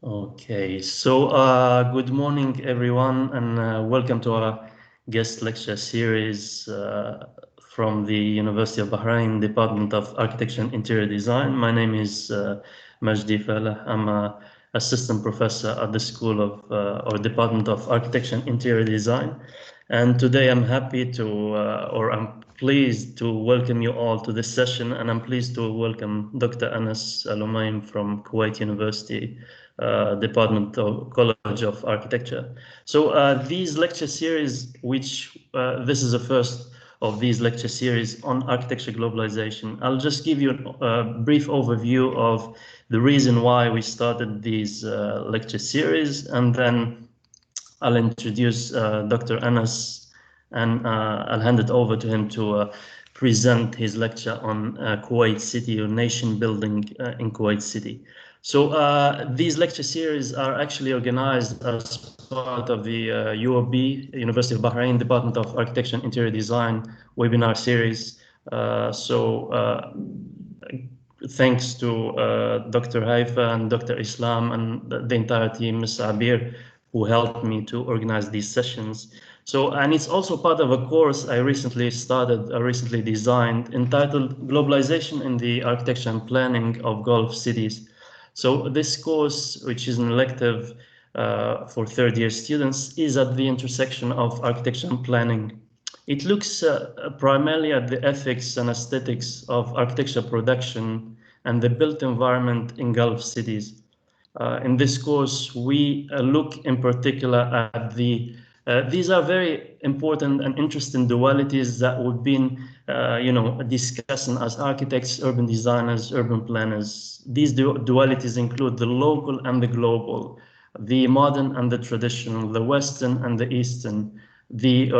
Okay, so good morning, everyone, and welcome to our guest lecture series from the University of Bahrain, Department of Architecture and Interior Design. My name is Majdi Faleh. I'm an assistant professor at the School of or Department of Architecture and Interior Design. And today I'm happy to, or I'm pleased to welcome you all to this session, and I'm pleased to welcome Dr. Anas Alomaim from Kuwait University. Department of College of Architecture. So these lecture series, which this is the first of these lecture series on architecture globalization. I'll just give you a brief overview of the reason why we started these lecture series, and then I'll introduce Dr. Anas, and I'll hand it over to him to present his lecture on Kuwait City, or nation building in Kuwait City. So these lecture series are actually organized as part of the UOB, University of Bahrain, Department of Architecture and Interior Design webinar series. Thanks to Dr. Haifa and Dr. Islam and the entire team, Ms. Abir, who helped me to organize these sessions. So, and it's also part of a course I recently designed, entitled Globalization in the Architecture and Planning of Gulf Cities. So this course, which is an elective for third-year students, is at the intersection of architecture and planning. It looks primarily at the ethics and aesthetics of architecture production and the built environment in Gulf cities. In this course, we look in particular at these are very important and interesting dualities that we've been, discussing as architects, urban designers, urban planners. These dualities include the local and the global, the modern and the traditional, the Western and the Eastern, the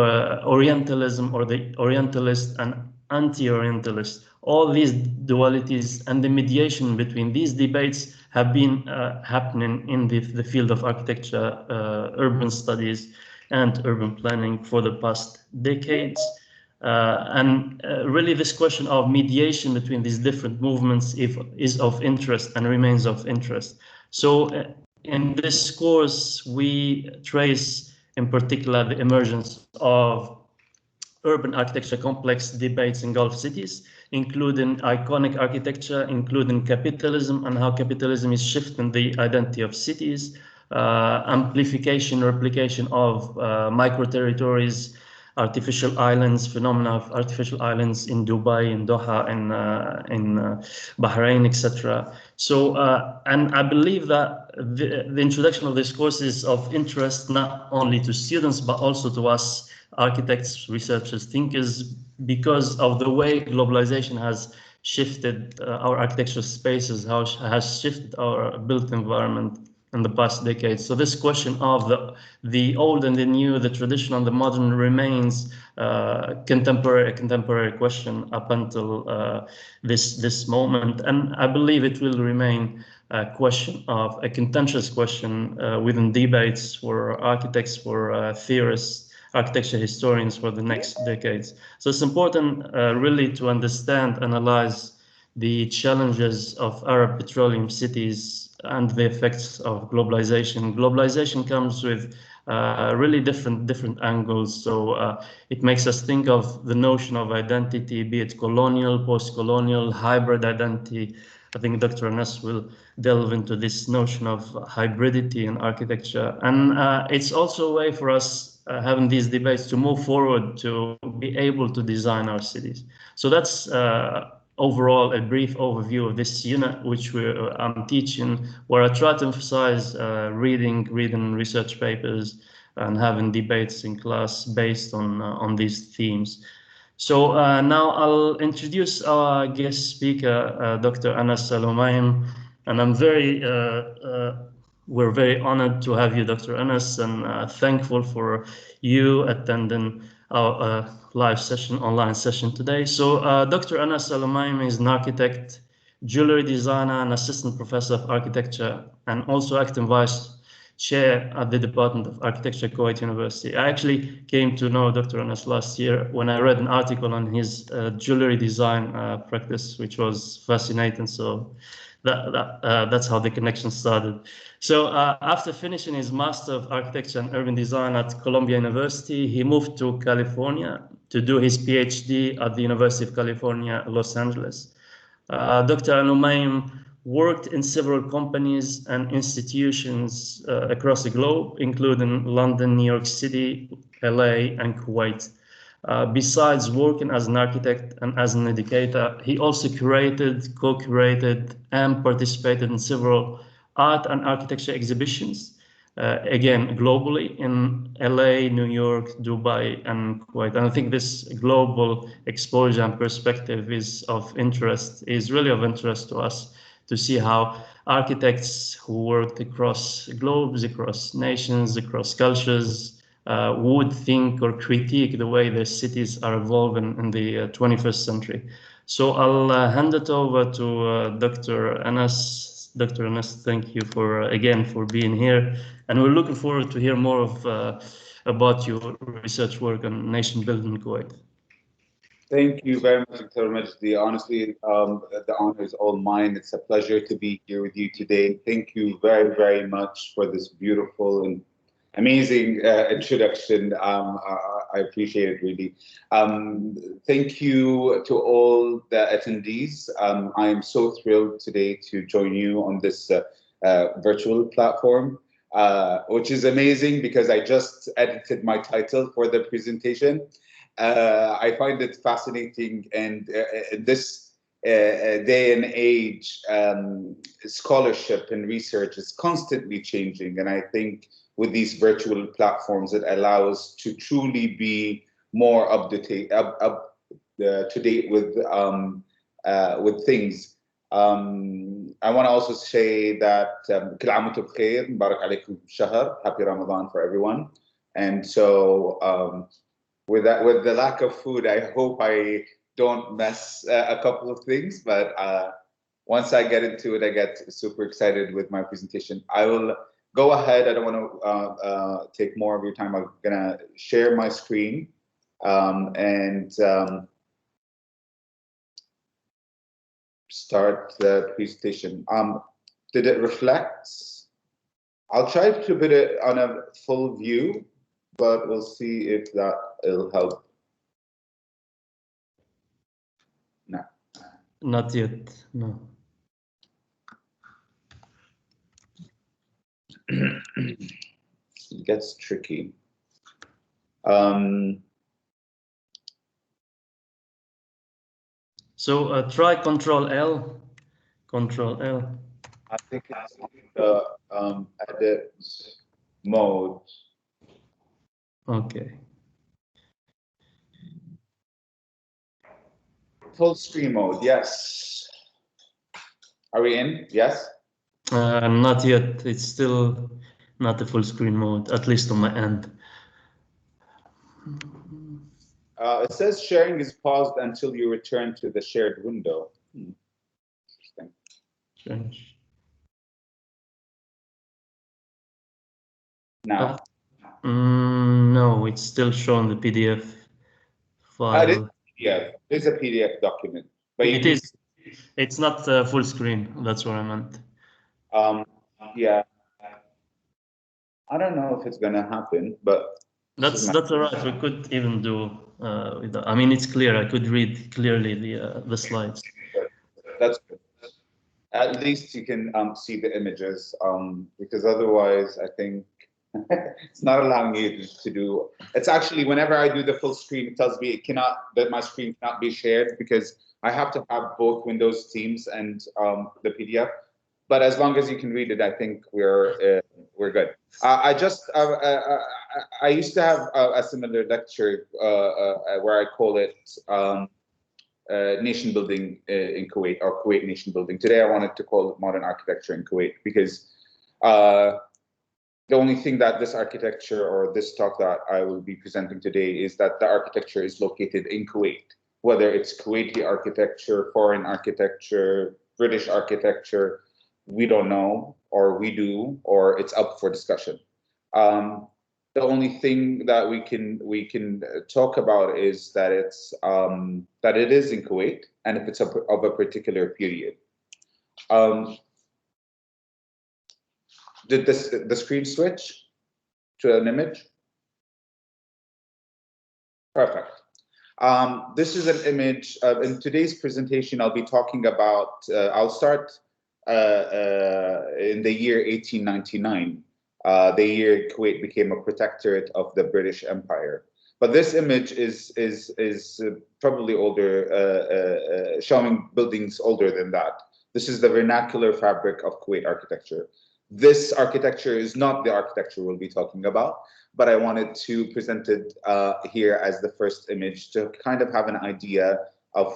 Orientalism or the Orientalist and anti-Orientalist. All these dualities and the mediation between these debates have been happening in the field of architecture, urban studies, and urban planning for the past decades. Really this question of mediation between these different movements is of interest and remains of interest. So in this course, we trace in particular the emergence of urban architecture complex debates in Gulf cities, including iconic architecture, including capitalism and how capitalism is shifting the identity of cities, amplification, replication of micro-territories, artificial islands, phenomena of artificial islands in Dubai, in Doha, in Bahrain, etc. So, and I believe that the introduction of this course is of interest not only to students, but also to us architects, researchers, thinkers, because of the way globalization has shifted our architectural spaces, how has shifted our built environment in the past decades. So this question of the old and the new, the traditional and the modern remains a contemporary question up until this moment. And I believe it will remain a question of a contentious question within debates for architects, for theorists, architecture historians for the next decades. So it's important really to understand, analyze the challenges of Arab petroleum cities and the effects of globalization. Globalization comes with really different angles. So it makes us think of the notion of identity, be it colonial, post-colonial, hybrid identity. I think Dr. Anas will delve into this notion of hybridity in architecture. And it's also a way for us having these debates to move forward, to be able to design our cities. So that's overall a brief overview of this unit, which I'm teaching, where I try to emphasize reading research papers and having debates in class based on these themes. So now I'll introduce our guest speaker, Dr. Anas Alomaim, and we're very honored to have you, Dr. Anas, and thankful for you attending our live session, online session today. So Dr. Anas Alomaim is an architect, jewelry designer, and assistant professor of architecture, and also acting vice chair at the Department of Architecture, Kuwait University. I actually came to know Dr. Anas last year when I read an article on his jewelry design practice, which was fascinating. So that's how the connection started. So after finishing his Master of Architecture and Urban Design at Columbia University, he moved to California to do his PhD at the University of California, Los Angeles. Dr. Alomaim worked in several companies and institutions across the globe, including London, New York City, LA, and Kuwait. Besides working as an architect and as an educator, he also curated, co-curated, and participated in several art and architecture exhibitions, again, globally in LA, New York, Dubai, and Kuwait. And I think this global exposure and perspective is really of interest to us, to see how architects who worked across globes, across nations, across cultures, would think or critique the way the cities are evolving in the 21st century. So I'll hand it over to Dr. Anas. Dr. Anas, thank you again for being here, and we're looking forward to hear more about your research work on nation building in Kuwait. Thank you very much, Dr. Majdi. Honestly, the honor is all mine. It's a pleasure to be here with you today. Thank you very, very much for this beautiful and amazing introduction. I appreciate it really. Thank you to all the attendees. I am so thrilled today to join you on this virtual platform, which is amazing because I just edited my title for the presentation. I find it fascinating, and this day and age, scholarship and research is constantly changing, and I think with these virtual platforms, it allows to truly be more up to date with things. I want to also say that كل عام وانتم بخير، مبارك عليكم الشهر، happy Ramadan for everyone. And so with the lack of food, I hope I don't mess a couple of things, but once I get into it, I get super excited with my presentation. I will go ahead. I don't want to take more of your time. I'm gonna share my screen and start the presentation. Did it reflect? I'll try to put it on a full view, but we'll see if it'll help. No. Not yet, no. It gets tricky. So try Control L. Control L. I think it's the edit mode. Okay. Full screen mode, yes. Are we in? Yes? Not yet. It's still not the full screen mode, at least on my end. It says sharing is paused until you return to the shared window. Interesting. Strange. Now? No, it's still showing the PDF file. It's a PDF document. But it is. It's not full screen. That's what I meant. Yeah. I don't know if it's gonna happen, but that's all right. We could even do without. I mean, it's clear. I could read clearly the slides. That's good. At least you can see the images, because otherwise, I think it's not allowing you to do. It's actually whenever I do the full screen, it tells me that my screen cannot be shared because I have to have both Windows Teams and the PDF. But as long as you can read it, I think we're good. I used to have a similar lecture where I call it nation building in Kuwait, or Kuwait nation building. Today I wanted to call it modern architecture in Kuwait because the only thing that this architecture or this talk that I will be presenting today is that the architecture is located in Kuwait. Whether it's Kuwaiti architecture, foreign architecture, British architecture, we don't know, or we do, or it's up for discussion. The only thing that we can talk about is that it is in Kuwait, and if it's of a particular period. Did the screen switch to an image? Perfect. This is an image. In today's presentation, I'll be talking about, I'll start in the year 1899, the year Kuwait became a protectorate of the British Empire. But this image is probably older, showing buildings older than that. This is the vernacular fabric of Kuwait architecture. This architecture is not the architecture we'll be talking about, but I wanted to present it here as the first image to kind of have an idea of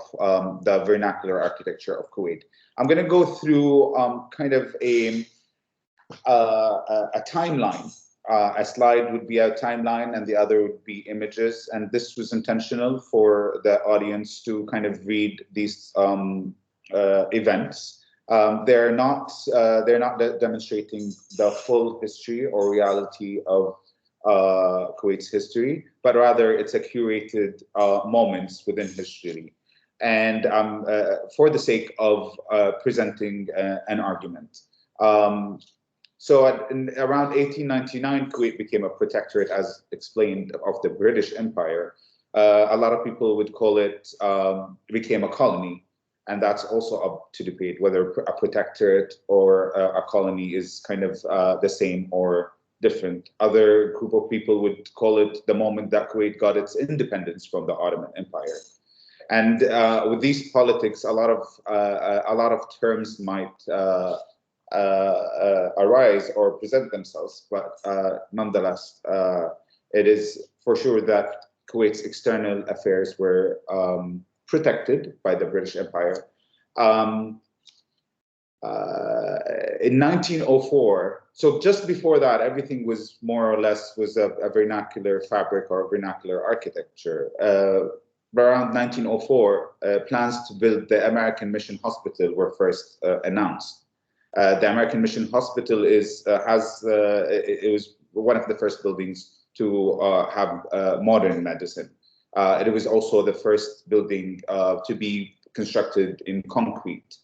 the vernacular architecture of Kuwait. I'm going to go through kind of a timeline. A slide would be a timeline and the other would be images. And this was intentional for the audience to kind of read these events. They're not demonstrating the full history or reality of Kuwait's history, but rather it's a curated moments within history. And for the sake of presenting an argument. So around 1899, Kuwait became a protectorate, as explained, of the British Empire. A lot of people would call it, became a colony. And that's also up to debate whether a protectorate or a colony is kind of the same or different. Other group of people would call it the moment that Kuwait got its independence from the Ottoman Empire. And with these politics, a lot of terms might arise or present themselves, but nonetheless, it is for sure that Kuwait's external affairs were protected by the British Empire. In 1904, so just before that, everything was more or less a vernacular fabric or vernacular architecture. Around 1904, plans to build the American Mission Hospital were first announced. The American Mission Hospital it was one of the first buildings to have modern medicine. It was also the first building to be constructed in concrete.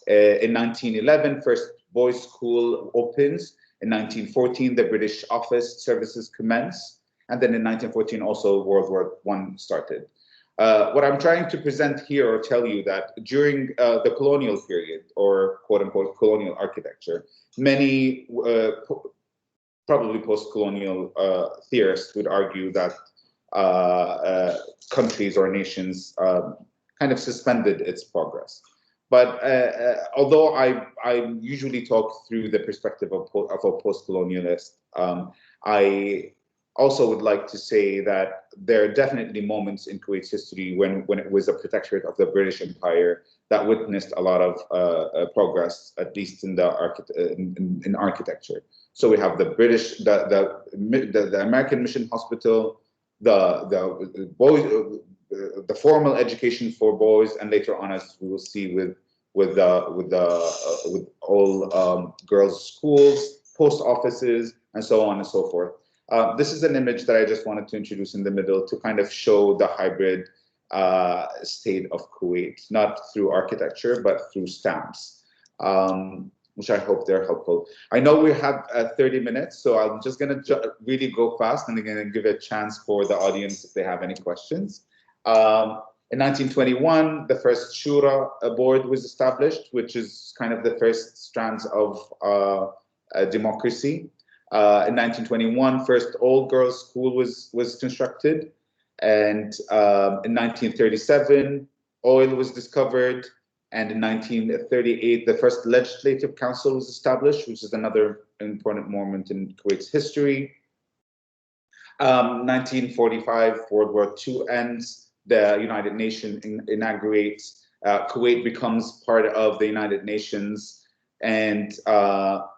In 1911, first boys' school opens. In 1914, the British office services commence. And then in 1914, also World War I started. What I'm trying to present here or tell you that during the colonial period, or quote unquote colonial architecture, many probably post-colonial theorists would argue that countries or nations kind of suspended its progress. But although I usually talk through the perspective of a post-colonialist, I also would like to say that there are definitely moments in Kuwait's history when it was a protectorate of the British Empire that witnessed a lot of progress, at least in the in architecture. So we have the British, the American Mission Hospital, the formal education for boys, and later on, as we will see, with all girls' schools, post offices, and so on and so forth. This is an image that I just wanted to introduce in the middle to kind of show the hybrid state of Kuwait, not through architecture, but through stamps, which I hope they're helpful. I know we have 30 minutes, so I'm just going to really go fast and again give a chance for the audience if they have any questions. In 1921, the first Shura board was established, which is kind of the first strands of democracy. In 1921, first all-girls school was constructed, and in 1937, oil was discovered, and in 1938, the first legislative council was established, which is another important moment in Kuwait's history. 1945, World War II ends. The United Nations inaugurates. Kuwait becomes part of the United Nations. And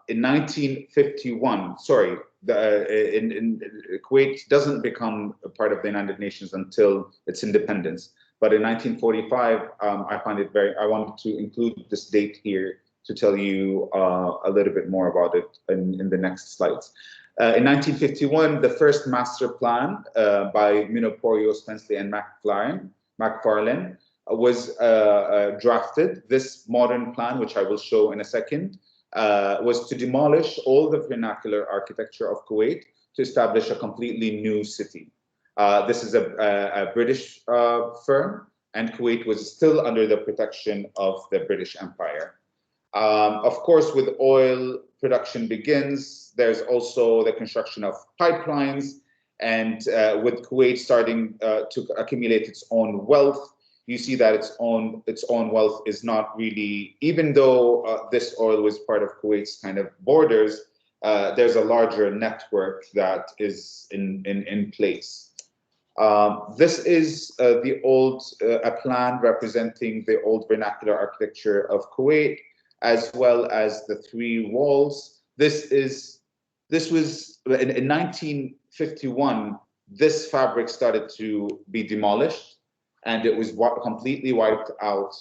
in 1951, sorry, Kuwait doesn't become a part of the United Nations until its independence. But in 1945, I wanted to include this date here to tell you a little bit more about it in the next slides. In 1951, the first master plan by Minoporio, Spenceley, and McFarlane was drafted. This modern plan, which I will show in a second, was to demolish all the vernacular architecture of Kuwait to establish a completely new city. This is a British firm, and Kuwait was still under the protection of the British Empire. Of course, with oil production begins, there's also the construction of pipelines, and with Kuwait starting to accumulate its own wealth, you see that its own wealth is not really, even though this oil was part of Kuwait's kind of borders, there's a larger network that is in place. This is a plan representing the old vernacular architecture of Kuwait, as well as the three walls. This was in 1951. This fabric started to be demolished, and it was completely wiped out.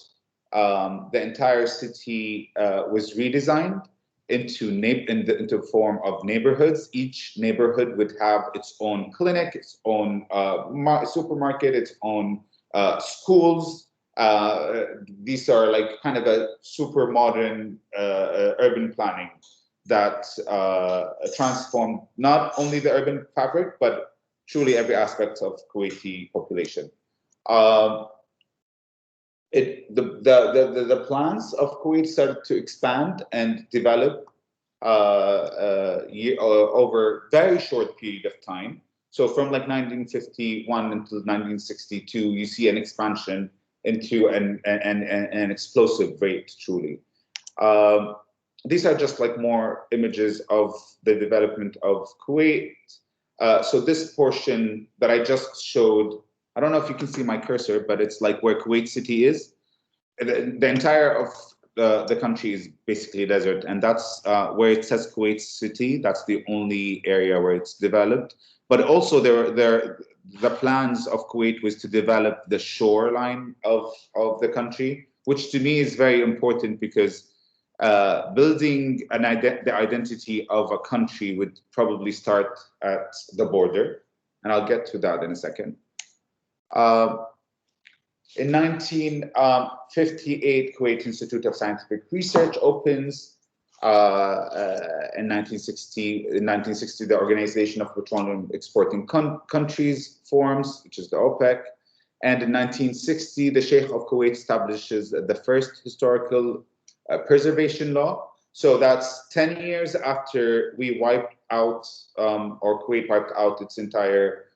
The entire city was redesigned into form of neighborhoods. Each neighborhood would have its own clinic, its own supermarket, its own schools. These are like kind of a super modern urban planning that transformed not only the urban fabric, but truly every aspect of Kuwaiti population. The plans of Kuwait started to expand and develop over a very short period of time. So from like 1951 until 1962, you see an expansion into an explosive rate, truly. These are just like more images of the development of Kuwait. So this portion that I just showed, I don't know if you can see my cursor, but it's like where Kuwait City is. The entire of the country is basically a desert, and that's where it says Kuwait City. That's the only area where it's developed. But also the plans of Kuwait was to develop the shoreline of the country, which to me is very important because building the identity of a country would probably start at the border, and I'll get to that in a second. In 1958, Kuwait Institute of Scientific Research opens. In 1960, the Organization of Petroleum Exporting Countries forms, which is the OPEC. And in 1960, the Sheikh of Kuwait establishes the first historical preservation law. So that's 10 years after we wiped out, or Kuwait wiped out its entire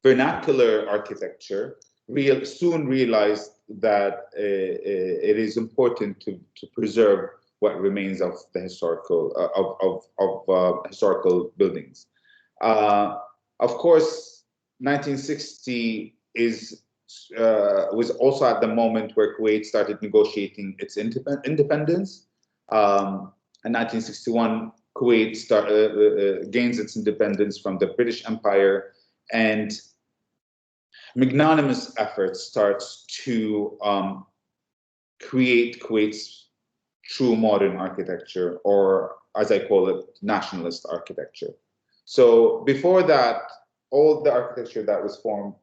vernacular architecture, soon realized that it is important to preserve what remains of the historical historical buildings. Of course, 1960 was also at the moment where Kuwait started negotiating its independence. In 1961, Kuwait gains its independence from the British Empire, and magnanimous efforts starts to create Kuwait's true modern architecture, or as I call it, nationalist architecture. So before that, all the architecture that was formed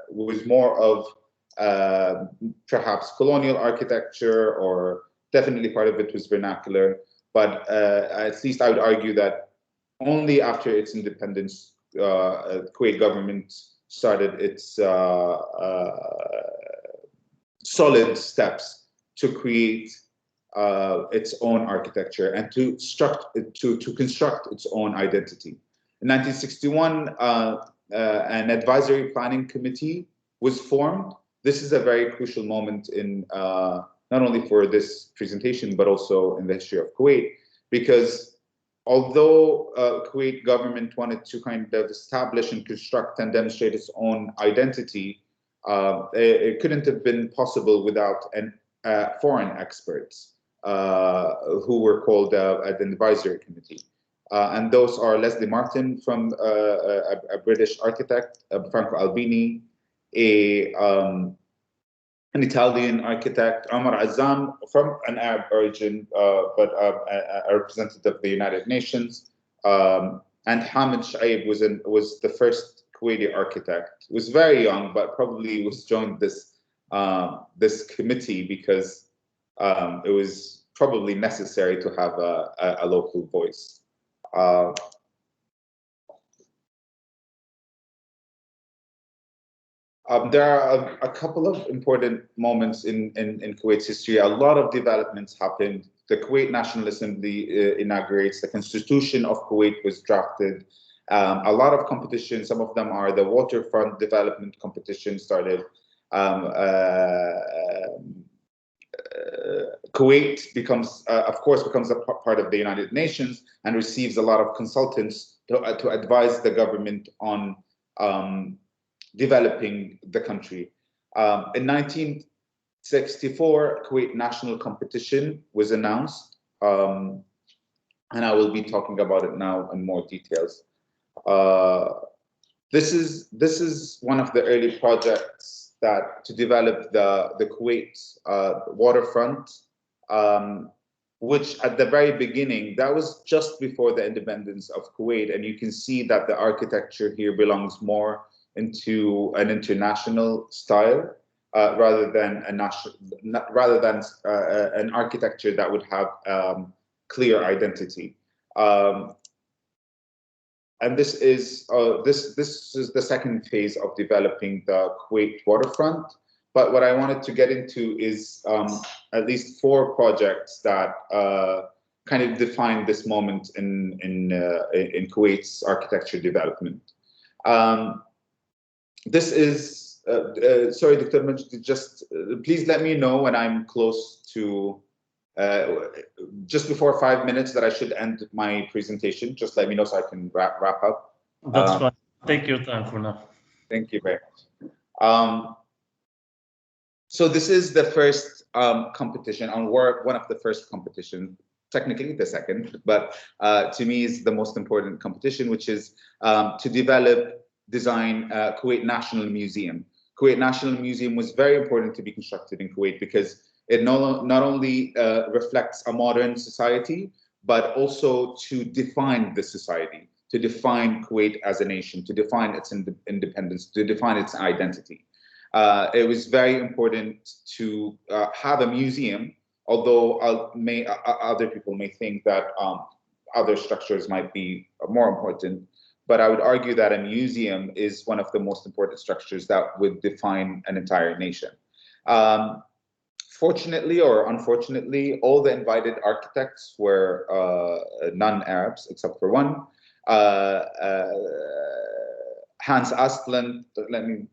was more of perhaps colonial architecture, or definitely part of it was vernacular. But at least I would argue that only after its independence, Kuwait government started its solid steps to create its own architecture and to construct its own identity. In 1961, an advisory planning committee was formed. This is a very crucial moment in not only for this presentation, but also in the history of Kuwait, because although Kuwait government wanted to kind of establish and construct and demonstrate its own identity, it couldn't have been possible without foreign experts who were called an advisory committee. And those are Leslie Martin from a British architect, Franco Albini, an Italian architect, Omar Azam, from an Arab origin, but a representative of the United Nations, and Hamid Shaib was the first Kuwaiti architect, was very young, but probably was joined this this committee because it was probably necessary to have a local voice. There are a couple of important moments in Kuwait's history. A lot of developments happened. The Kuwait National Assembly inaugurates. The Constitution of Kuwait was drafted. A lot of competition. Some of them are the waterfront development competition started. Kuwait becomes, of course, becomes a part of the United Nations and receives a lot of consultants to advise the government on developing the country. In 1964, Kuwait national competition was announced, and I will be talking about it now in more details. This is one of the early projects that to develop the Kuwait waterfront, which at the very beginning, that was just before the independence of Kuwait, and you can see that the architecture here belongs more into an international style rather than a national, an architecture that would have clear identity. And this is the second phase of developing the Kuwait waterfront. But what I wanted to get into is at least 4 projects that kind of define this moment in Kuwait's architecture development. This is, sorry, Dr. Majdi, just please let me know when I'm close to, just before 5 minutes that I should end my presentation. Just let me know so I can wrap up. That's fine. Take your time for now. Thank you very much. So this is the first competition, one of the first competitions, technically the second, but to me is the most important competition, which is to design Kuwait National Museum. Kuwait National Museum was very important to be constructed in Kuwait because it not only reflects a modern society, but also to define the society, to define Kuwait as a nation, to define its independence, to define its identity. It was very important to have a museum, although other people may think that other structures might be more important. But I would argue that a museum is one of the most important structures that would define an entire nation. Fortunately or unfortunately, all the invited architects were non-Arabs, except for one. Hans Asplund, let me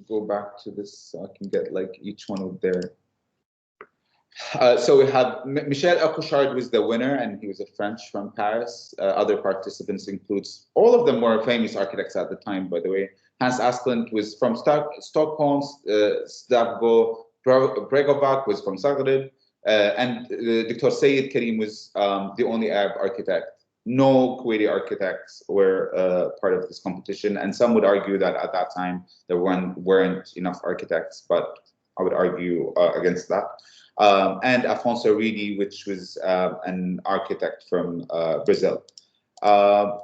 go back to this so I can get like each one of their. So we have Michel Aucochard was the winner, and he was a French from Paris. Other participants includes, all of them were famous architects at the time, by the way. Hans Asplund was from Stockholm, Slavko Bregovac was from Zagreb, and Dr. Sayed Karim was the only Arab architect. No Kuwaiti architects were part of this competition, and some would argue that at that time there weren't enough architects, but I would argue against that. And Afonso Ridi, which was an architect from Brazil. The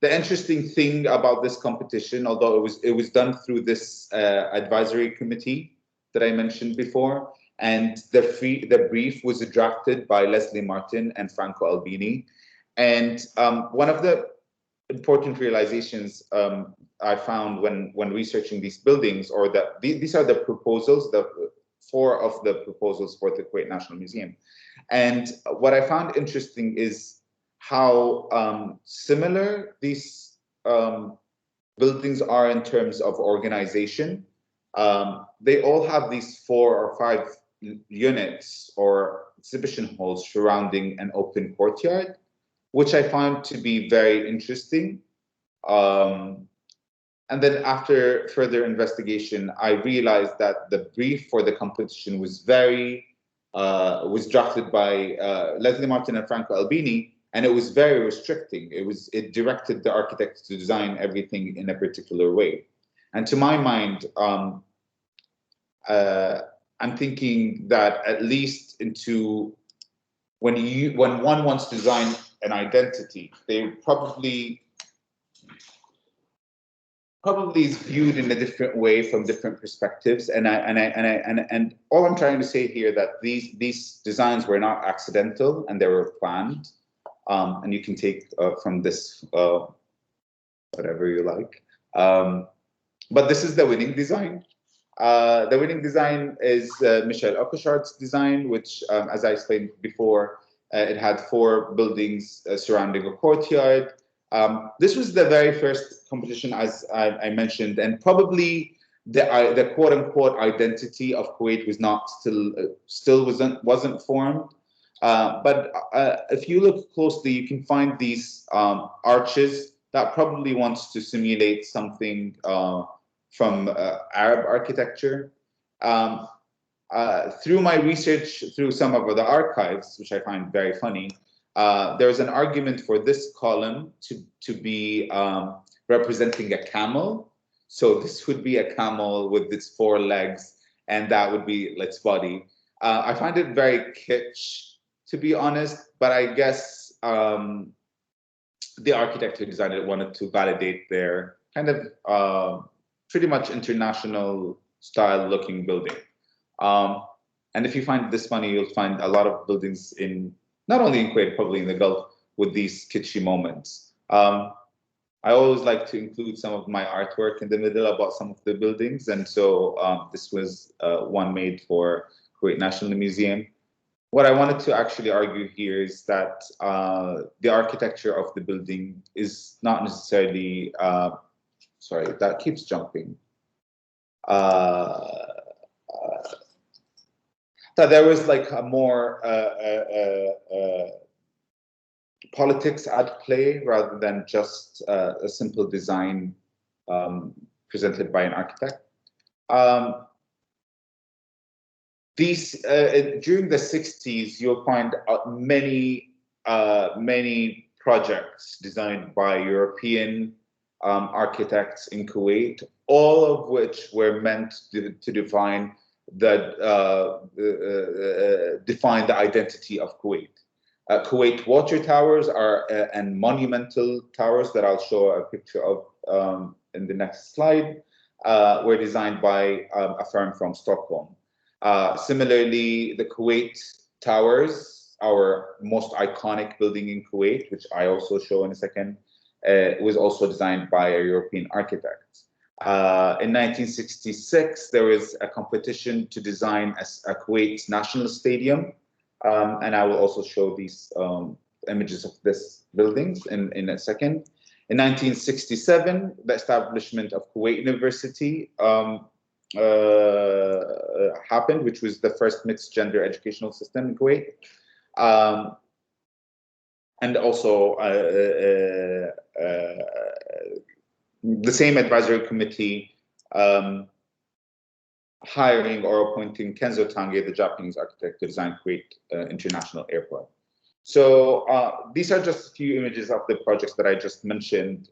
interesting thing about this competition, although it was done through this advisory committee that I mentioned before, and the brief was drafted by Leslie Martin and Franco Albini. And one of the important realizations I found when researching these buildings, or that these are the proposals, the 4 of the proposals for the Kuwait National Museum. And what I found interesting is how similar these buildings are in terms of organization. They all have these 4 or 5 units or exhibition halls surrounding an open courtyard, which I found to be very interesting. And then after further investigation, I realized that the brief for the competition was drafted by Leslie Martin and Franco Albini, and it was very restricting. It directed the architects to design everything in a particular way. And to my mind, I'm thinking that at least when one wants to design an identity, they probably probably is viewed in a different way from different perspectives. And all I'm trying to say here that these designs were not accidental and they were planned. And you can take from this whatever you like. But this is the winning design. The winning design is Michel Okoshard's design, which, as I explained before, it had 4 buildings surrounding a courtyard. This was the very first competition, as I mentioned, and probably the quote-unquote identity of Kuwait was not still wasn't formed. But if you look closely, you can find these arches that probably wants to simulate something from Arab architecture. Through my research, through some of the archives, which I find very funny, there's an argument for this column to be representing a camel. So this would be a camel with its 4 legs, and that would be its body. I find it very kitsch, to be honest, but I guess the architect who designed it wanted to validate their kind of pretty much international style looking building. And if you find this funny, you'll find a lot of buildings in, not only in Kuwait, probably in the Gulf, with these kitschy moments. I always like to include some of my artwork in the middle about some of the buildings. And so this was one made for Kuwait National Museum. What I wanted to actually argue here is that the architecture of the building is not necessarily, sorry, that keeps jumping. That there was like a more politics at play rather than just a simple design presented by an architect. During the 60s, you'll find many projects designed by European architects in Kuwait, all of which were meant to define the identity of Kuwait. Kuwait water towers are and monumental towers that I'll show a picture of in the next slide, were designed by a firm from Stockholm. Similarly, the Kuwait Towers, our most iconic building in Kuwait, which I also show in a second, was also designed by a European architect. In 1966, there was a competition to design a Kuwait national stadium, and I will also show these images of this buildings in a second. In 1967, the establishment of Kuwait University happened, which was the first mixed gender educational system in Kuwait. And also the same advisory committee hiring or appointing Kenzo Tange, the Japanese architect, to design Kuwait International Airport. So these are just a few images of the projects that I just mentioned.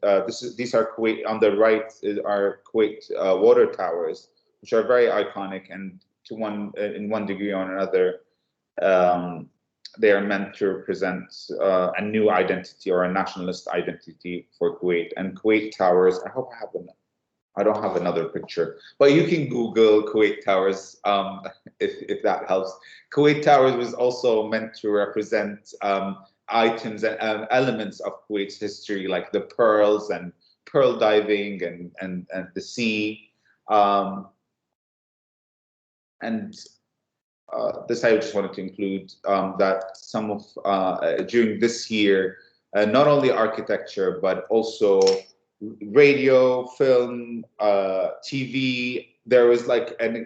These are Kuwait, on the right are Kuwait water towers, which are very iconic, and in one degree or another, they are meant to represent a new identity or a nationalist identity for Kuwait. And Kuwait Towers, I hope I have them. I don't have another picture, but you can Google Kuwait Towers if that helps. Kuwait Towers was also meant to represent items and elements of Kuwait's history, like the pearls and pearl diving and the sea. This I just wanted to include that some of during this year, not only architecture but also radio, film, TV. There was like an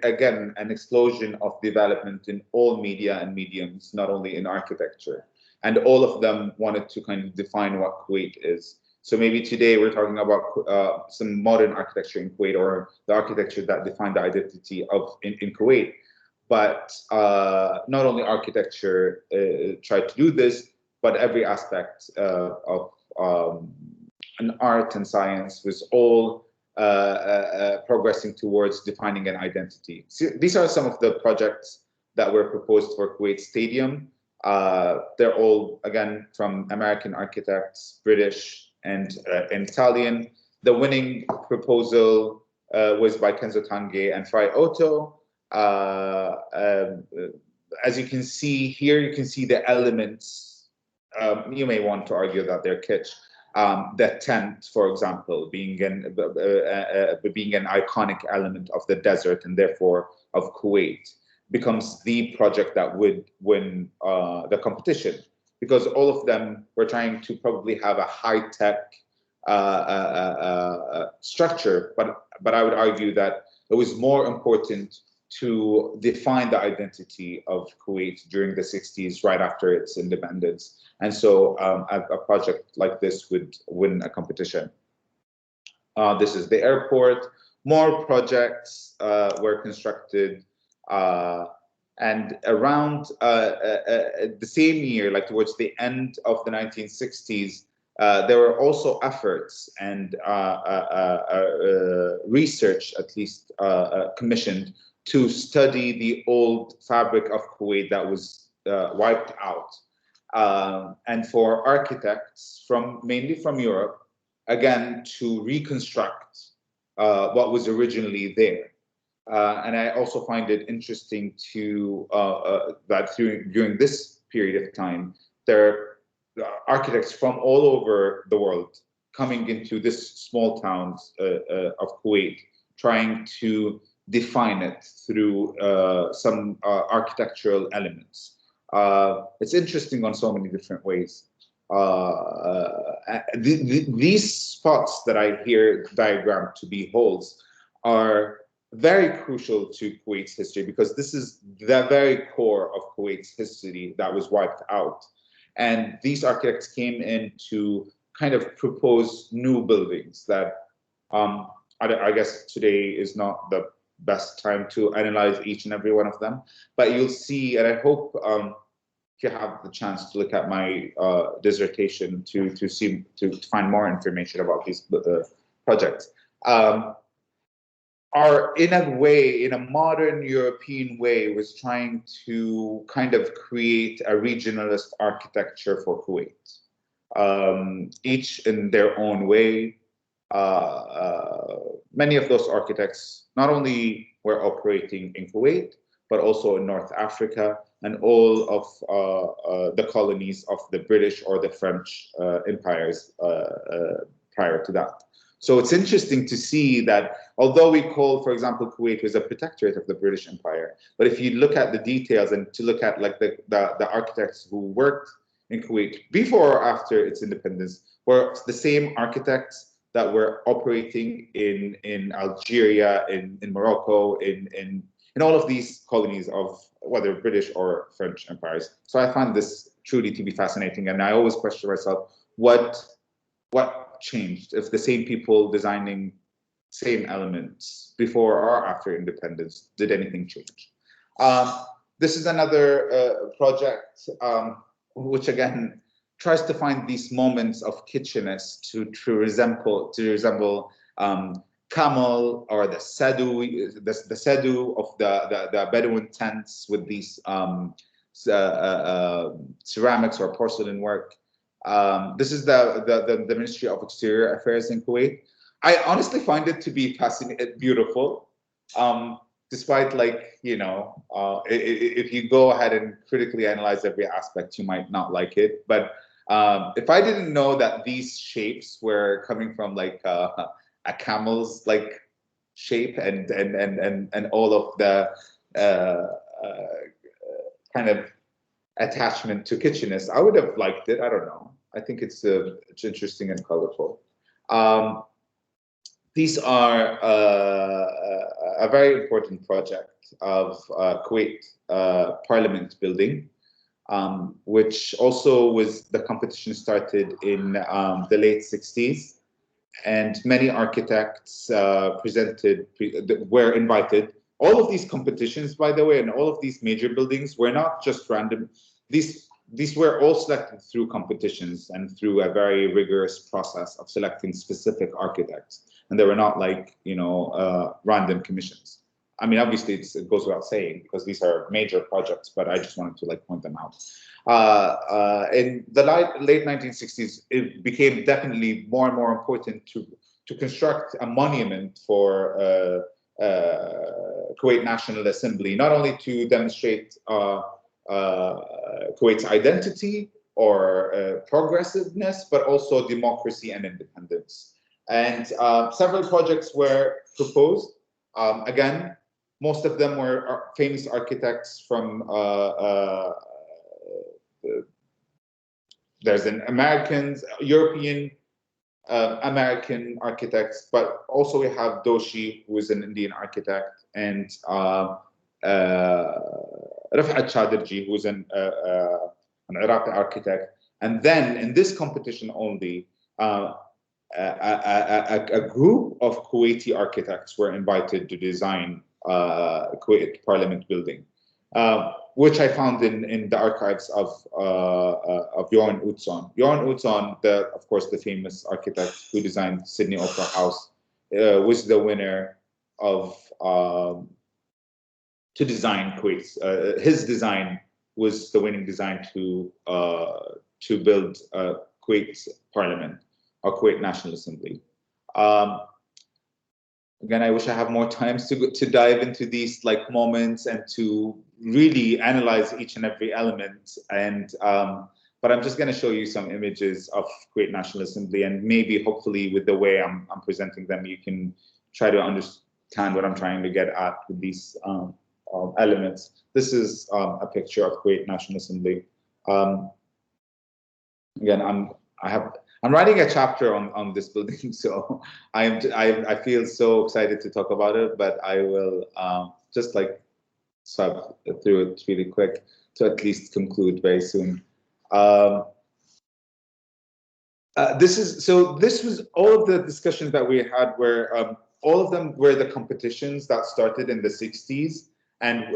explosion of development in all media and mediums, not only in architecture, and all of them wanted to kind of define what Kuwait is. So maybe today we're talking about some modern architecture in Kuwait, or the architecture that defined the identity of in Kuwait. But not only architecture tried to do this, but every aspect of an art and science was all progressing towards defining an identity. So these are some of the projects that were proposed for Kuwait Stadium. They're all, again, from American architects, British and Italian. The winning proposal was by Kenzo Tange and Fry Otto. As you can see here, you can see the elements. You may want to argue that they're kitsch. The tent, for example, being an iconic element of the desert and therefore of Kuwait, becomes the project that would win the competition, because all of them were trying to probably have a high-tech structure, but I would argue that it was more important to define the identity of Kuwait during the 60s, right after its independence. And so a project like this would win a competition. This is the airport. More projects were constructed. And around the same year, like towards the end of the 1960s, there were also efforts and research, at least commissioned, to study the old fabric of Kuwait that was wiped out. And for architects mainly from Europe, again, to reconstruct what was originally there. And I also find it interesting to that during this period of time, there are architects from all over the world coming into this small towns of Kuwait, trying to define it through some architectural elements. It's interesting on so many different ways. These spots that I here diagrammed to be holes are very crucial to Kuwait's history, because this is the very core of Kuwait's history that was wiped out. And these architects came in to kind of propose new buildings that I guess today is not the best time to analyze each and every one of them, but you'll see, and I hope if you have the chance to look at my dissertation to find more information about these projects, are in a way, in a modern European way, was trying to kind of create a regionalist architecture for Kuwait, each in their own way. Many of those architects not only were operating in Kuwait, but also in North Africa and all of the colonies of the British or the French empires prior to that. So it's interesting to see that although we call, for example, Kuwait was a protectorate of the British Empire, but if you look at the details and to look at like the architects who worked in Kuwait before or after its independence were the same architects that were operating in Algeria, in Morocco, in all of these colonies of whether British or French empires. So I find this truly to be fascinating, and I always question myself, what changed if the same people designing same elements before or after independence, did anything change? This is another project which again tries to find these moments of kitschiness to resemble camel or the sedu of the Bedouin tents with these ceramics or porcelain work. This is the Ministry of Exterior Affairs in Kuwait. I honestly find it to be fascinating, beautiful, despite, like, you know, if you go ahead and critically analyze every aspect, you might not like it. But if I didn't know that these shapes were coming from like a camel's like shape and all of the kind of attachment to kitschiness, I would have liked it. I don't know. I think it's interesting and colorful. These are a very important project of Kuwait Parliament building, which also was, the competition started in the late 60s, and many architects were invited. All of these competitions, by the way, and all of these major buildings were not just random. These were all selected through competitions and through a very rigorous process of selecting specific architects. And they were not like, you know, random commissions. I mean, obviously it goes without saying because these are major projects, but I just wanted to like point them out. In the late 1960s, it became definitely more and more important to construct a monument for Kuwait National Assembly, not only to demonstrate Kuwait's identity or progressiveness, but also democracy and independence. And several projects were proposed. Again, most of them were famous architects from, there's an European American architects, but also we have Doshi, who is an Indian architect, and Rafat Chadirji, who is an Iraqi architect. And then in this competition only, a group of Kuwaiti architects were invited to design Kuwait Parliament building, which I found in the archives of Johan Utzon. Johan Utzon, of course, the famous architect who designed Sydney Opera House, was the winner of to design Kuwait. His design was the winning design to build Kuwait Parliament or Kuwait National Assembly. Again, I wish I have more time to dive into these like moments and to really analyze each and every element. And but I'm just going to show you some images of Kuwait National Assembly, and maybe hopefully with the way I'm presenting them, you can try to understand what I'm trying to get at with these elements. This is a picture of Kuwait National Assembly. Again, I'm writing a chapter on this building, so I feel so excited to talk about it, but I will just like swipe through it really quick to at least conclude very soon. This was all of the discussions that we had were all of them were the competitions that started in the 60s and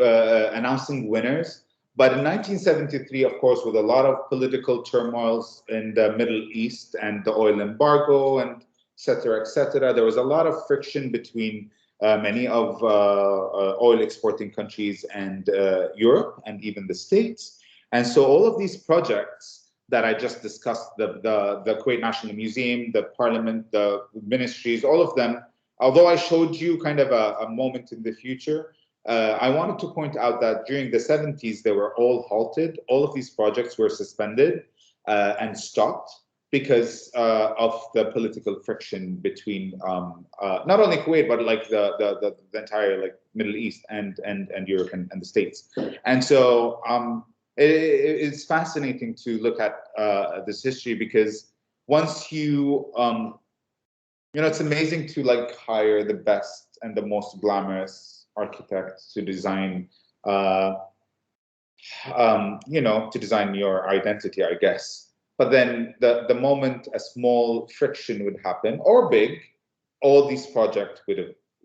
announcing winners. But in 1973, of course, with a lot of political turmoils in the Middle East and the oil embargo and et cetera, there was a lot of friction between many of oil exporting countries and Europe and even the States. And so all of these projects that I just discussed, the Kuwait National Museum, the Parliament, the ministries, all of them, although I showed you kind of a moment in the future, I wanted to point out that during the 70s, they were all halted. All of these projects were suspended and stopped because of the political friction between not only Kuwait, but like the entire like Middle East and Europe and the States. And so it's fascinating to look at this history, because once you, it's amazing to like hire the best and the most glamorous architects to design, to design your identity, I guess. But then the moment a small friction would happen, or big, all these projects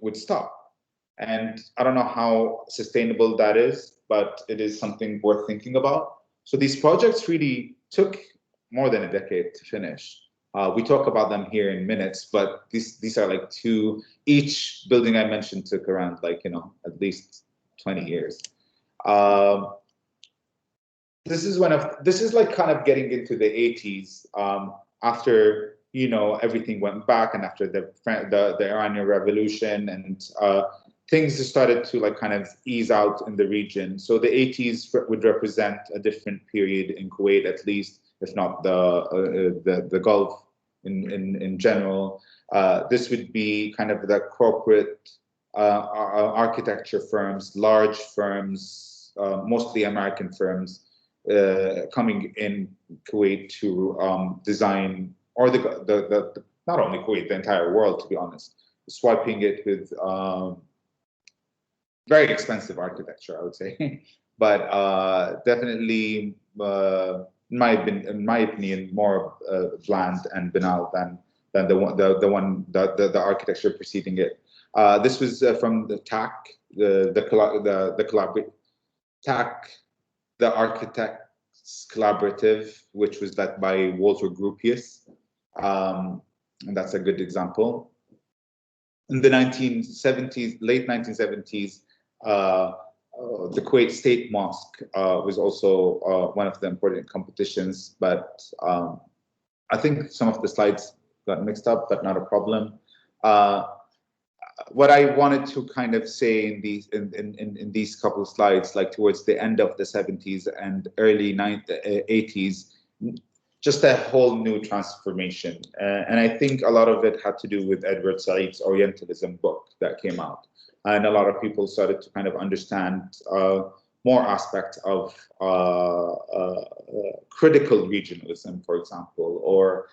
would stop. And I don't know how sustainable that is, but it is something worth thinking about. So these projects really took more than a decade to finish. We talk about them here in minutes, but these are like each building I mentioned took around like, at least 20 years. This is like kind of getting into the 80s, after, everything went back, and after the Iranian Revolution, and things started to like kind of ease out in the region. So the 80s would represent a different period in Kuwait, at least, if not the Gulf in general. This would be kind of the corporate architecture firms, large firms, mostly American firms, coming in Kuwait to design, or not only Kuwait, the entire world, to be honest, swiping it with very expensive architecture, I would say, but definitely, in my opinion, more bland and banal than the architecture preceding it. This was from the TAC, the Architects Collaborative, which was led by Walter Gropius, and that's a good example. In the 1970s, late 1970s, the Kuwait State Mosque was also one of the important competitions, but I think some of the slides got mixed up, but not a problem. what I wanted to kind of say in these couple of slides, like towards the end of the 70s and early 80s, just a whole new transformation. And I think a lot of it had to do with Edward Said's Orientalism book that came out. And a lot of people started to kind of understand more aspects of critical regionalism, for example, or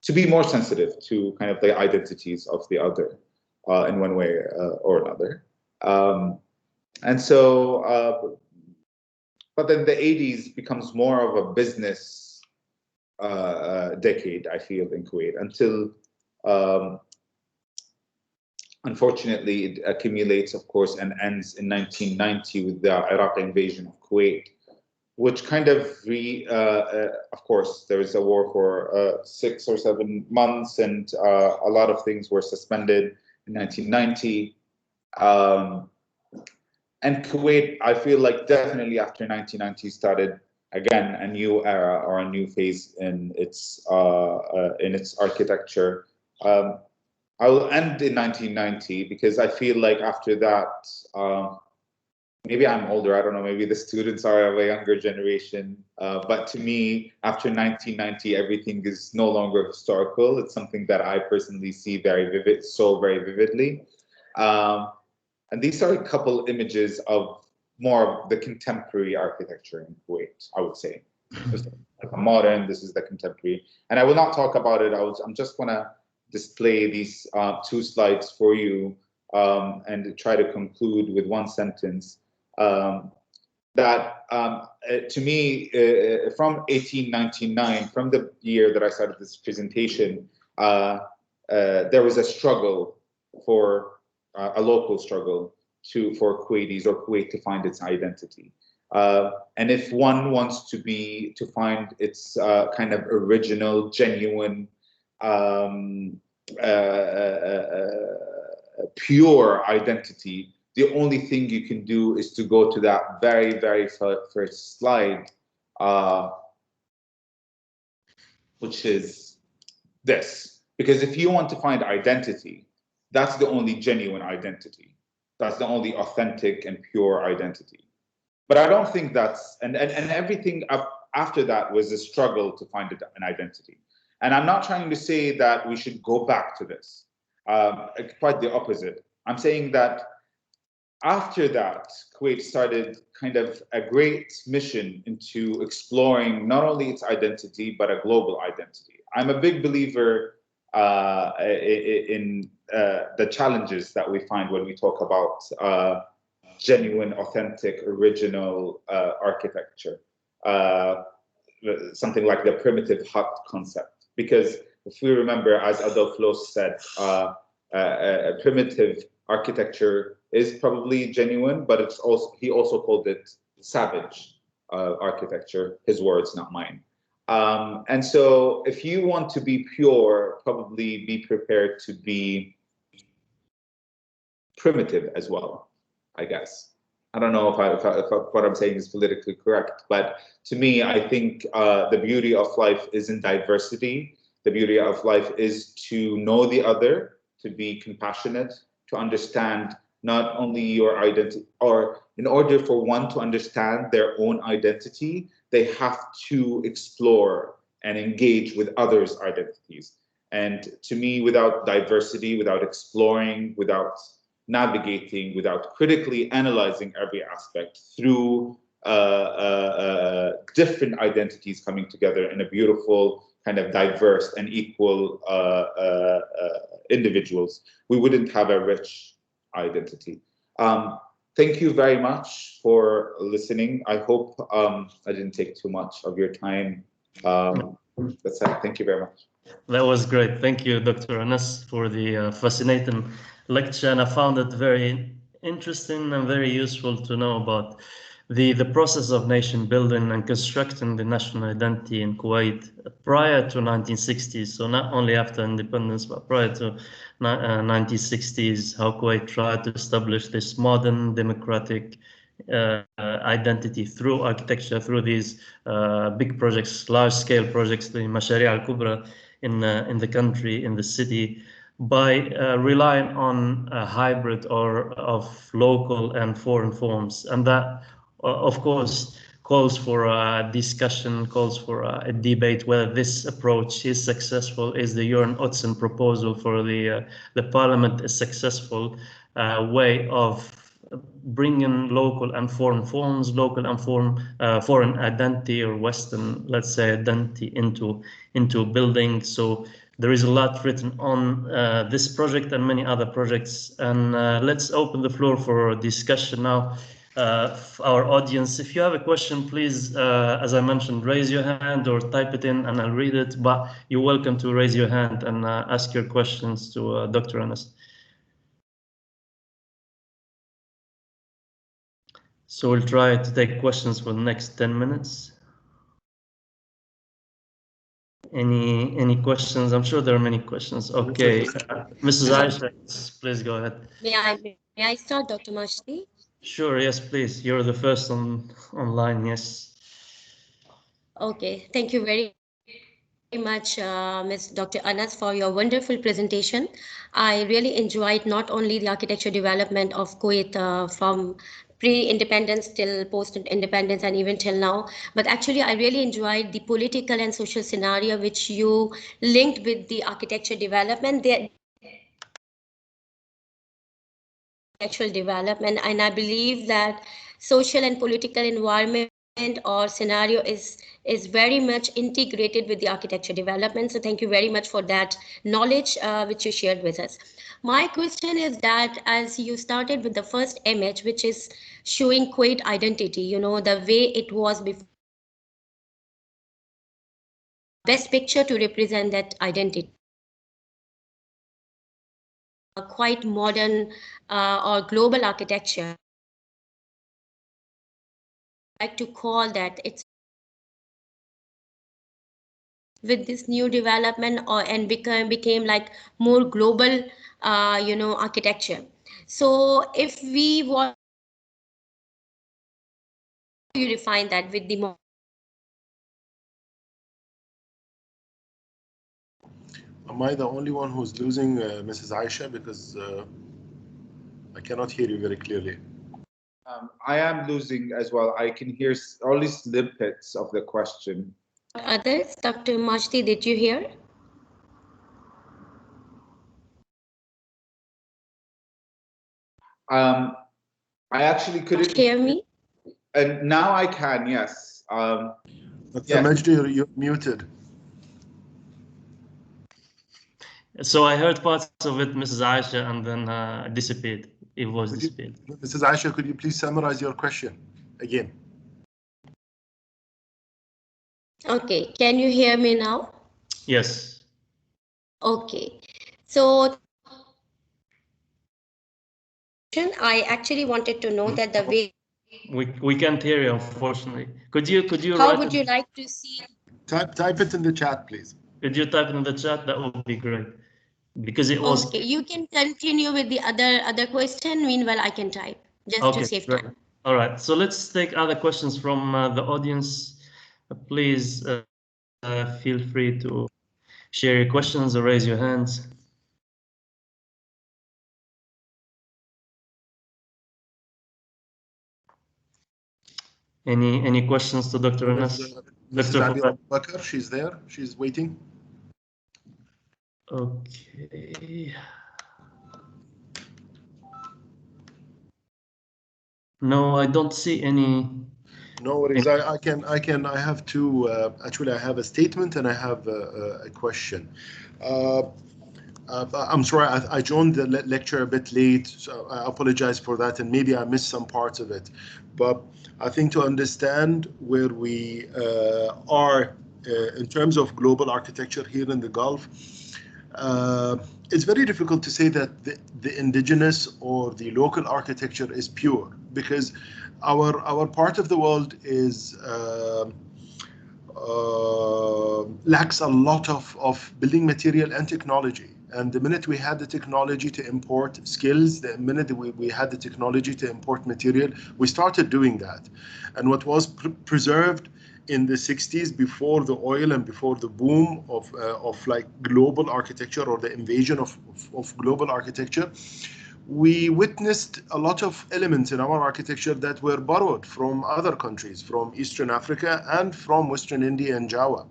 to be more sensitive to kind of the identities of the other in one way or another. And so, but then the 80s becomes more of a business decade, I feel, in Kuwait, until unfortunately it accumulates, of course, and ends in 1990 with the Iraq invasion of Kuwait, which kind of of course, there was a war for 6 or 7 months, and a lot of things were suspended in 1990. And Kuwait, I feel like definitely after 1990 started again a new era or a new phase in its architecture. I will end in 1990 because I feel like after that, maybe I'm older, I don't know, maybe the students are of a younger generation, but to me, after 1990, everything is no longer historical. It's something that I personally see very vividly. And these are a couple images of more of the contemporary architecture in Kuwait, I would say. This is like a modern, this is the contemporary. And I will not talk about it. I'm just gonna display these 2 slides for you and try to conclude with one sentence. That to me, from 1899, from the year that I started this presentation, there was a struggle for a local struggle for Kuwaitis or Kuwait to find its identity. And if one wants to find its kind of original, genuine, pure identity, the only thing you can do is to go to that very, very first slide, which is this. Because if you want to find identity, that's the only genuine identity. That's the only authentic and pure identity. But I don't think that's, and everything after that was a struggle to find an identity. And I'm not trying to say that we should go back to this. Quite the opposite. I'm saying that after that, Kuwait started kind of a great mission into exploring not only its identity, but a global identity. I'm a big believer in the challenges that we find when we talk about genuine, authentic, original architecture. Something like the primitive hut concept. Because if we remember, as Adolf Loos said, a primitive architecture is probably genuine, but it's also, he also called it savage architecture, his words, not mine. And so if you want to be pure, probably be prepared to be primitive as well, I guess. I don't know if what I'm saying is politically correct, but to me, I think the beauty of life is in diversity. The beauty of life is to know the other, to be compassionate, to understand not only your identity, or in order for one to understand their own identity, they have to explore and engage with others' identities. And to me, without diversity, without exploring, without navigating, without critically analyzing every aspect through different identities coming together in a beautiful, kind of diverse and equal individuals, we wouldn't have a rich identity. Thank you very much for listening. I hope I didn't take too much of your time. That's it. Thank you very much. That was great. Thank you, Dr. Anas, for the fascinating lecture. And I found it very interesting and very useful to know about the process of nation building and constructing the national identity in Kuwait prior to 1960s. So not only after independence, but prior to 1960s, how Kuwait tried to establish this modern democratic identity through architecture, through these big projects, large-scale projects, the المشاريع الكبرى in the country, in the city, by relying on a hybrid or of local and foreign forms. And that, of course, calls for a discussion, calls for a debate whether this approach is successful. Is the Jørn Utzon proposal for the parliament a successful way of bringing local and foreign forms, local and foreign identity, or Western, let's say, identity into building? So there is a lot written on this project and many other projects, and let's open the floor for discussion now. Our audience, if you have a question, please, as I mentioned, raise your hand or type it in and I'll read it, but you're welcome to raise your hand and ask your questions to Dr. Anas. So we'll try to take questions for the next 10 minutes. Any questions? I'm sure there are many questions. Okay, Mrs. Aisha, please go ahead. May I start, Dr. Majdi? Sure, yes, please. You're the first online, yes. Okay, thank you very much, Ms. Dr. Anas, for your wonderful presentation. I really enjoyed not only the architecture development of Kuwait from pre-independence till post-independence and even till now, but actually I really enjoyed the political and social scenario which you linked with the architecture development. Actual development, and I believe that social and political environment or scenario is very much integrated with the architecture development. So thank you very much for that knowledge which you shared with us. My question is that as you started with the first image, which is showing Kuwait identity, you know, the way it was before, best picture to represent that identity. Quite modern or global architecture. I like to call that it's with this new development and became like more global, you know, architecture. So if we want to refine that with the Am I the only one who's losing Mrs. Aisha? Because I cannot hear you very clearly. I am losing as well. I can hear only snippets of the question. Others, Dr. Majdi, did you hear? I actually couldn't hear me. And now I can, yes. Dr. Majdi, you're muted. So I heard parts of it, Mrs. Aisha, and then disappeared. It was disappeared. Mrs. Aisha, could you please summarize your question again? Okay, can you hear me now? Yes. Okay, so I actually wanted to know that the way we can't hear you, unfortunately. Could you how would you like to see? Type it in the chat, please. Could you type it in the chat? That would be great. Because it was okay. You can continue with the other question. Meanwhile, I can type just to save time. All right. So let's take other questions from the audience. Please feel free to share your questions or raise your hands. Any questions to Dr. Anas? Mrs. Abi Bakr, she's there. She's waiting. Okay. No, I don't see any. No worries. I have two. Actually, I have a statement and I have a question. I'm sorry, I joined the lecture a bit late, so I apologize for that, and maybe I missed some parts of it. But I think to understand where we are in terms of global architecture here in the Gulf, it's very difficult to say that the indigenous or the local architecture is pure, because our part of the world is lacks a lot of building material and technology. And the minute we had the technology to import skills, the minute we had the technology to import material, we started doing that. And what was preserved in the 60s, before the oil and before the boom of like global architecture or the invasion of global architecture, we witnessed a lot of elements in our architecture that were borrowed from other countries, from Eastern Africa and from Western India and Java.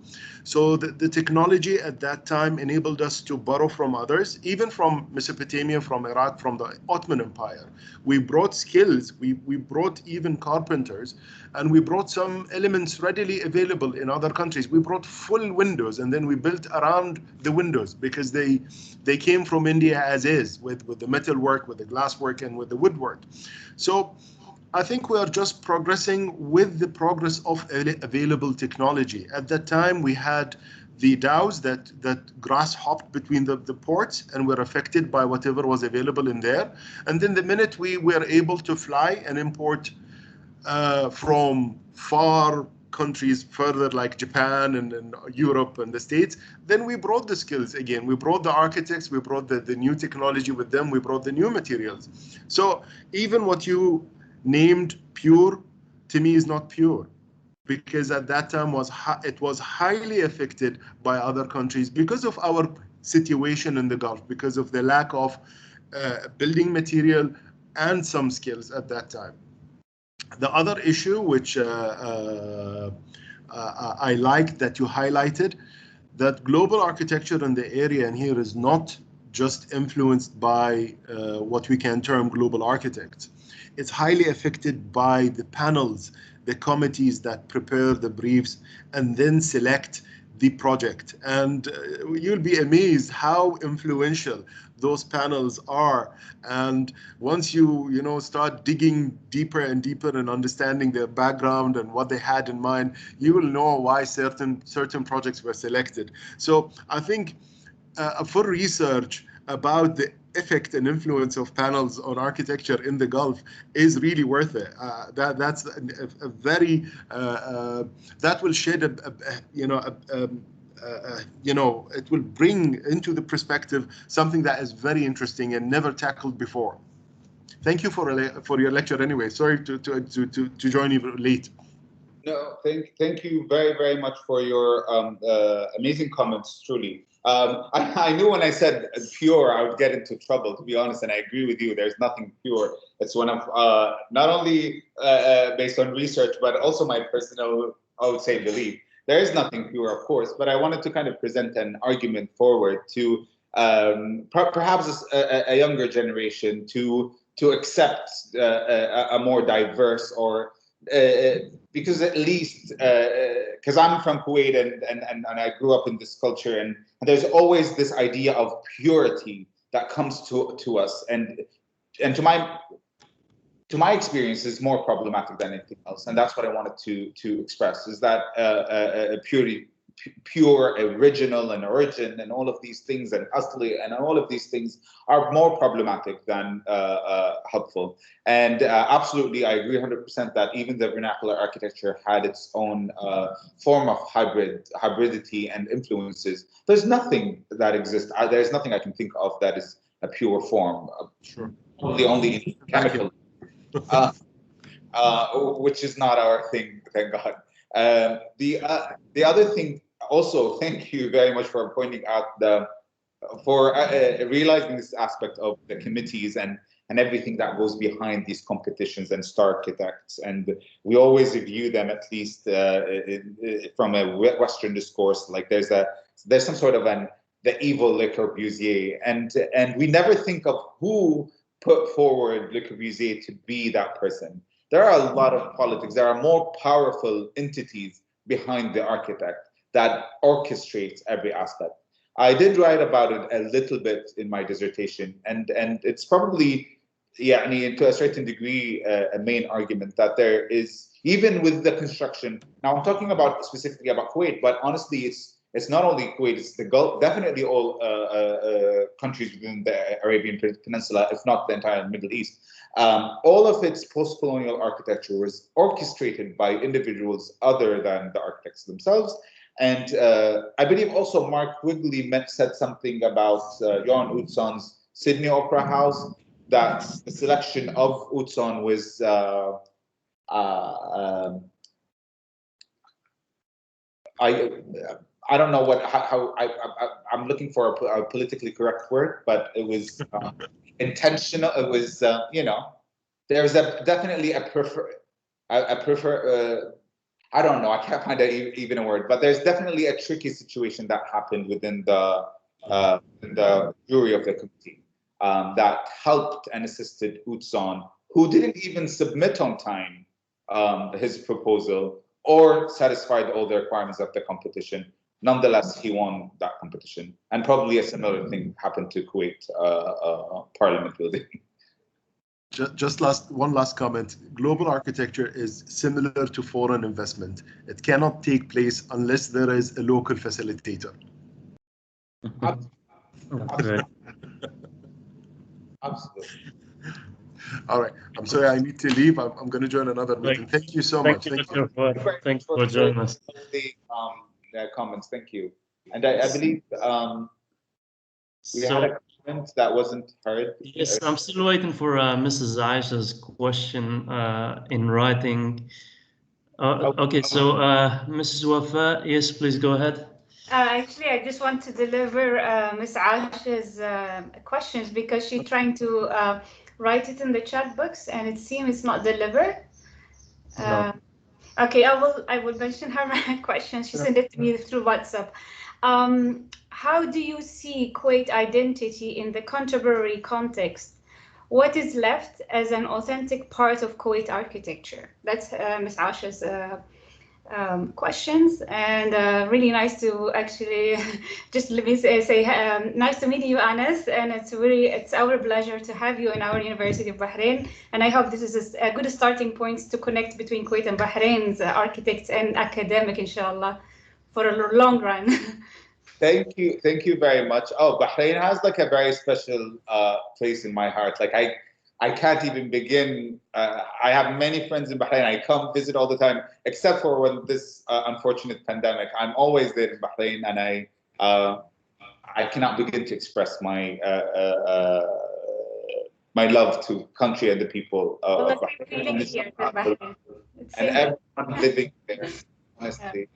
So the technology at that time enabled us to borrow from others, even from Mesopotamia, from Iraq, from the Ottoman Empire. We brought skills, we brought even carpenters, and we brought some elements readily available in other countries. We brought full windows, and then we built around the windows because they came from India as is, with the metal work, with the glass work, and with the woodwork. So I think we are just progressing with the progress of available technology. At that time, we had the dhows that grass hopped between the ports and were affected by whatever was available in there. And then the minute we were able to fly and import from far countries further, like Japan and Europe and the States, then we brought the skills again. We brought the architects, we brought the new technology with them, we brought the new materials. So even what you named pure, to me, is not pure, because at that time it was highly affected by other countries because of our situation in the Gulf, because of the lack of building material and some skills at that time. The other issue which I like that you highlighted, that global architecture in the area in here is not just influenced by what we can term global architects. It's highly affected by the panels, the committees that prepare the briefs and then select the project. And you'll be amazed how influential those panels are. And once you start digging deeper and deeper and understanding their background and what they had in mind, you will know why certain projects were selected. So I think for research about the effect and influence of panels on architecture in the Gulf is really worth it. That's a very that will shed it will bring into the perspective something that is very interesting and never tackled before. Thank you for your lecture anyway. Sorry to join you late. No, thank you very, very much for your amazing comments, truly. I knew when I said pure, I would get into trouble, to be honest, and I agree with you. There's nothing pure. It's one of, not only based on research, but also my personal, I would say, belief. There is nothing pure, of course, but I wanted to kind of present an argument forward to perhaps a younger generation to accept a more diverse or because at least because I'm from Kuwait and I grew up in this culture, and there's always this idea of purity that comes to us, and to my experience is more problematic than anything else, and that's what I wanted to express, is that pure, original, and origin, and all of these things, and asli, and all of these things are more problematic than helpful. And absolutely, I agree 100% that even the vernacular architecture had its own form of hybridity and influences. There's nothing that exists. There's nothing I can think of that is a pure form. Sure. Probably only chemical. Which is not our thing, thank God. The other thing, also, thank you very much for pointing out for realizing this aspect of the committees and everything that goes behind these competitions and star architects. And we always review them, at least from a Western discourse, like there's some sort of the evil Le Corbusier, and we never think of who put forward Le Corbusier to be that person. There are a lot of politics. There are more powerful entities behind the architect that orchestrates every aspect. I did write about it a little bit in my dissertation, and it's probably, to a certain degree, a main argument that there is, even with the construction. Now I'm talking about specifically about Kuwait, but honestly, it's not only Kuwait, it's the Gulf, definitely all countries within the Arabian Peninsula, if not the entire Middle East. All of its post-colonial architecture was orchestrated by individuals other than the architects themselves. And I believe also Mark Quigley said something about Johan Utzon's Sydney Opera House, that the selection of Utzon was I don't know how I'm looking for a politically correct word, but it was intentional. It was there's definitely a I don't know. I can't find even a word, but there's definitely a tricky situation that happened within the jury of the committee that helped and assisted Utsan, who didn't even submit on time his proposal or satisfied all the requirements of the competition. Nonetheless, he won that competition, and probably a similar thing happened to Kuwait Parliament building. Just one last comment. Global architecture is similar to foreign investment. It cannot take place unless there is a local facilitator. Absolutely. All right. I'm sorry, I need to leave. I'm going to join another meeting. Thank you so much. Thank you for joining us. The comments. Thank you. And I believe we had a comment that wasn't heard. Yes, I'm still waiting for Mrs. Aisha's question in writing. Okay, so Mrs. Wafa, yes, please go ahead. Actually, I just want to deliver Ms. Aisha's questions because she's trying to write it in the chat box and it seems it's not delivered. No. Okay, I will mention her question. She sent it to me through WhatsApp. How do you see Kuwait identity in the contemporary context? What is left as an authentic part of Kuwait architecture? That's Ms. Aisha's questions, and really nice to actually just let me say nice to meet you, Anas, and it's our pleasure to have you in our University of Bahrain, and I hope this is a good starting point to connect between Kuwait and Bahrain's architects and academic, inshallah, for a long run. Thank you very much. Oh, Bahrain has like a very special place in my heart. Like I can't even begin. I have many friends in Bahrain. I come visit all the time, except for when this unfortunate pandemic. I'm always there in Bahrain, and I cannot begin to express my my love to country and the people of Bahrain. And everyone living there, honestly.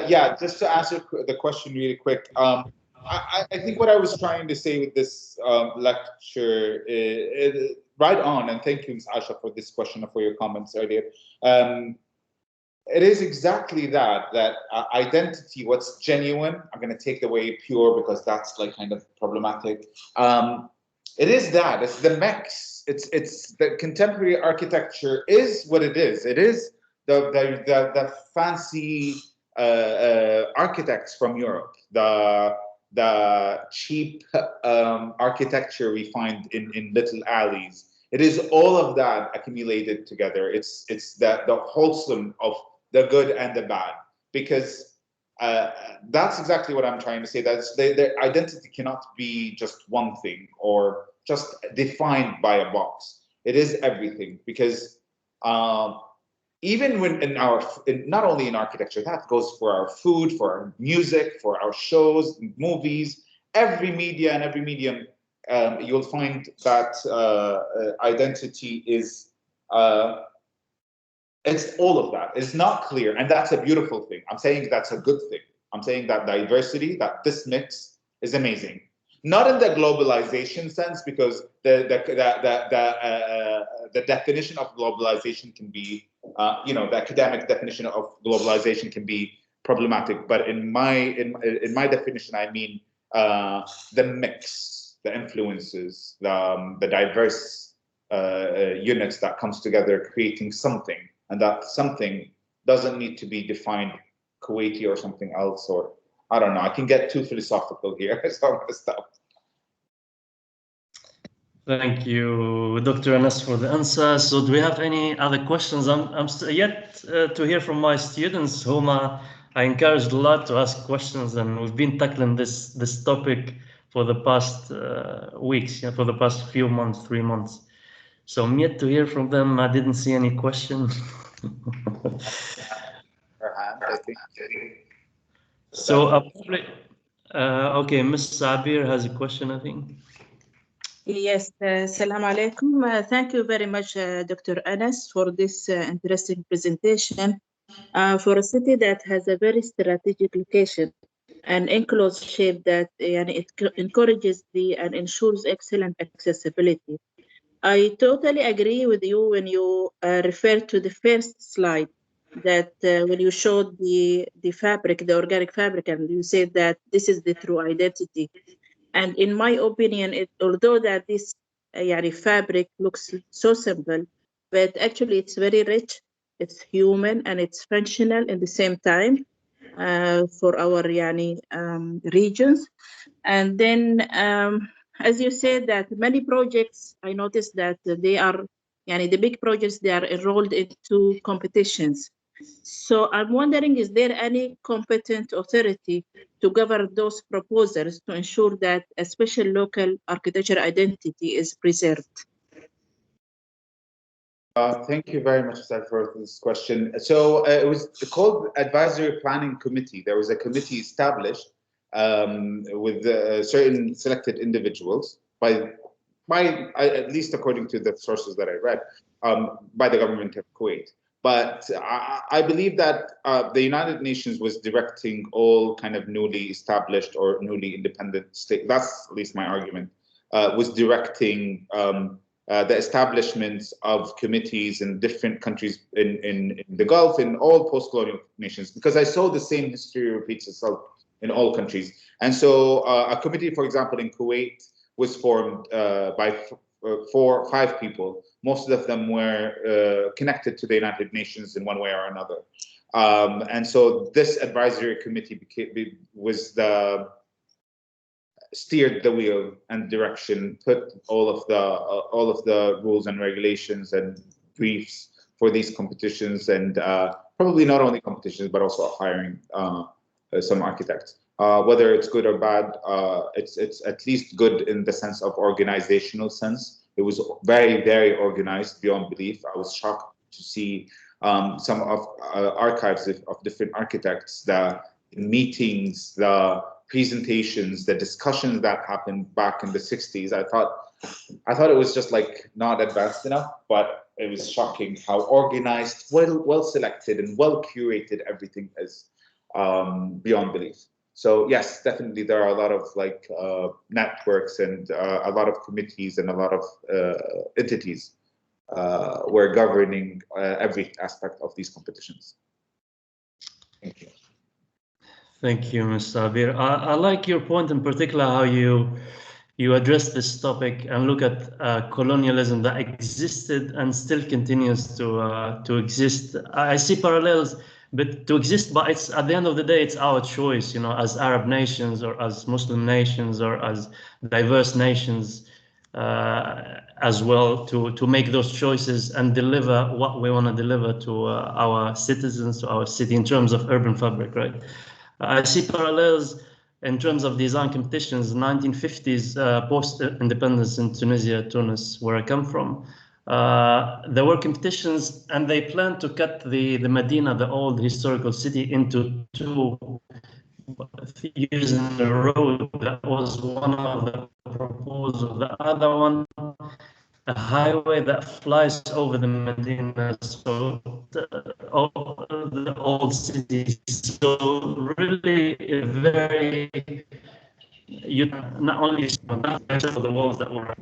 Yeah, just to answer the question really quick. I think what I was trying to say with this lecture is right on, and thank you, Ms. Aisha, for this question and for your comments earlier. It is exactly that identity, what's genuine. I'm going to take the way pure because that's like kind of problematic. It is that, it's the mix. It's the contemporary architecture is what it is. It is the fancy architects from Europe, the cheap architecture we find in little alleys. It is all of that accumulated together. It's the wholesome of the good and the bad, because that's exactly what I'm trying to say. That their identity cannot be just one thing or just defined by a box. It is everything, because even when not only in architecture, that goes for our food, for our music, for our shows, movies, every media and every medium, you'll find that identity is, it's all of that. It's not clear, and that's a beautiful thing. I'm saying that's a good thing. I'm saying that diversity, that this mix is amazing. Not in the globalization sense, because the definition of globalization can be, the academic definition of globalization can be problematic. But in my definition, I mean the mix, the influences, the diverse units that comes together, creating something, and that something doesn't need to be defined Kuwaiti or something else, or I don't know. I can get too philosophical here, so I'm going to stop. Thank you, Dr. Anas, for the answer. So do we have any other questions? I'm yet to hear from my students, whom I encouraged a lot to ask questions, and we've been tackling this topic for the past weeks, for the past few months, 3 months. So I'm yet to hear from them. I didn't see any question. So okay, Ms. Sabir has a question, I think. Yes, Salam alaikum. Thank you very much, Dr. Anas, for this interesting presentation. For a city that has a very strategic location, an enclosed shape that it encourages and ensures excellent accessibility. I totally agree with you when you refer to the first slide, that when you showed the fabric, the organic fabric, and you said that this is the true identity. And in my opinion, although that this fabric looks so simple, but actually it's very rich, it's human, and it's functional at the same time for our regions. And then, as you said, that many projects, I noticed that they are, the big projects, they are enrolled into competitions. So I'm wondering, is there any competent authority to govern those proposals to ensure that a special local architecture identity is preserved? Thank you very much, sir, for this question. So it was called Advisory Planning Committee. There was a committee established with certain selected individuals by at least according to the sources that I read, by the government of Kuwait. But I believe that the United Nations was directing all kind of newly established or newly independent state. That's at least my argument. Was directing the establishments of committees in different countries in the Gulf, in all post-colonial nations, because I saw the same history repeats itself in all countries. And so a committee, for example, in Kuwait was formed by 4 or 5 people. Most of them were connected to the United Nations in one way or another. And so this advisory committee steered the wheel and direction, put all of the rules and regulations and briefs for these competitions, and probably not only competitions but also hiring some architects. Whether it's good or bad, it's at least good in the sense of organizational sense. It was very, very organized beyond belief. I was shocked to see some of archives of different architects, the meetings, the presentations, the discussions that happened back in the 60s. I thought it was just like not advanced enough, but it was shocking how organized, well selected, and well curated everything is, beyond belief. So yes, definitely there are a lot of networks and a lot of committees and a lot of entities were governing every aspect of these competitions. Thank you. Thank you, Mr. Abir. I like your point in particular, how you address this topic and look at colonialism that existed and still continues to exist. I see parallels, but to exist, but it's at the end of the day, it's our choice, as Arab nations or as Muslim nations or as diverse nations as well, to make those choices and deliver what we want to deliver to our citizens, to our city in terms of urban fabric, right? I see parallels in terms of design competitions. 1950s, post-independence in Tunisia, Tunis, where I come from. There were competitions, and they planned to cut the Medina, the old historical city, into 2 years in a row. That was one of the proposals. The other one, a highway that flies over the Medina, so the old city. So really very, not only the walls that were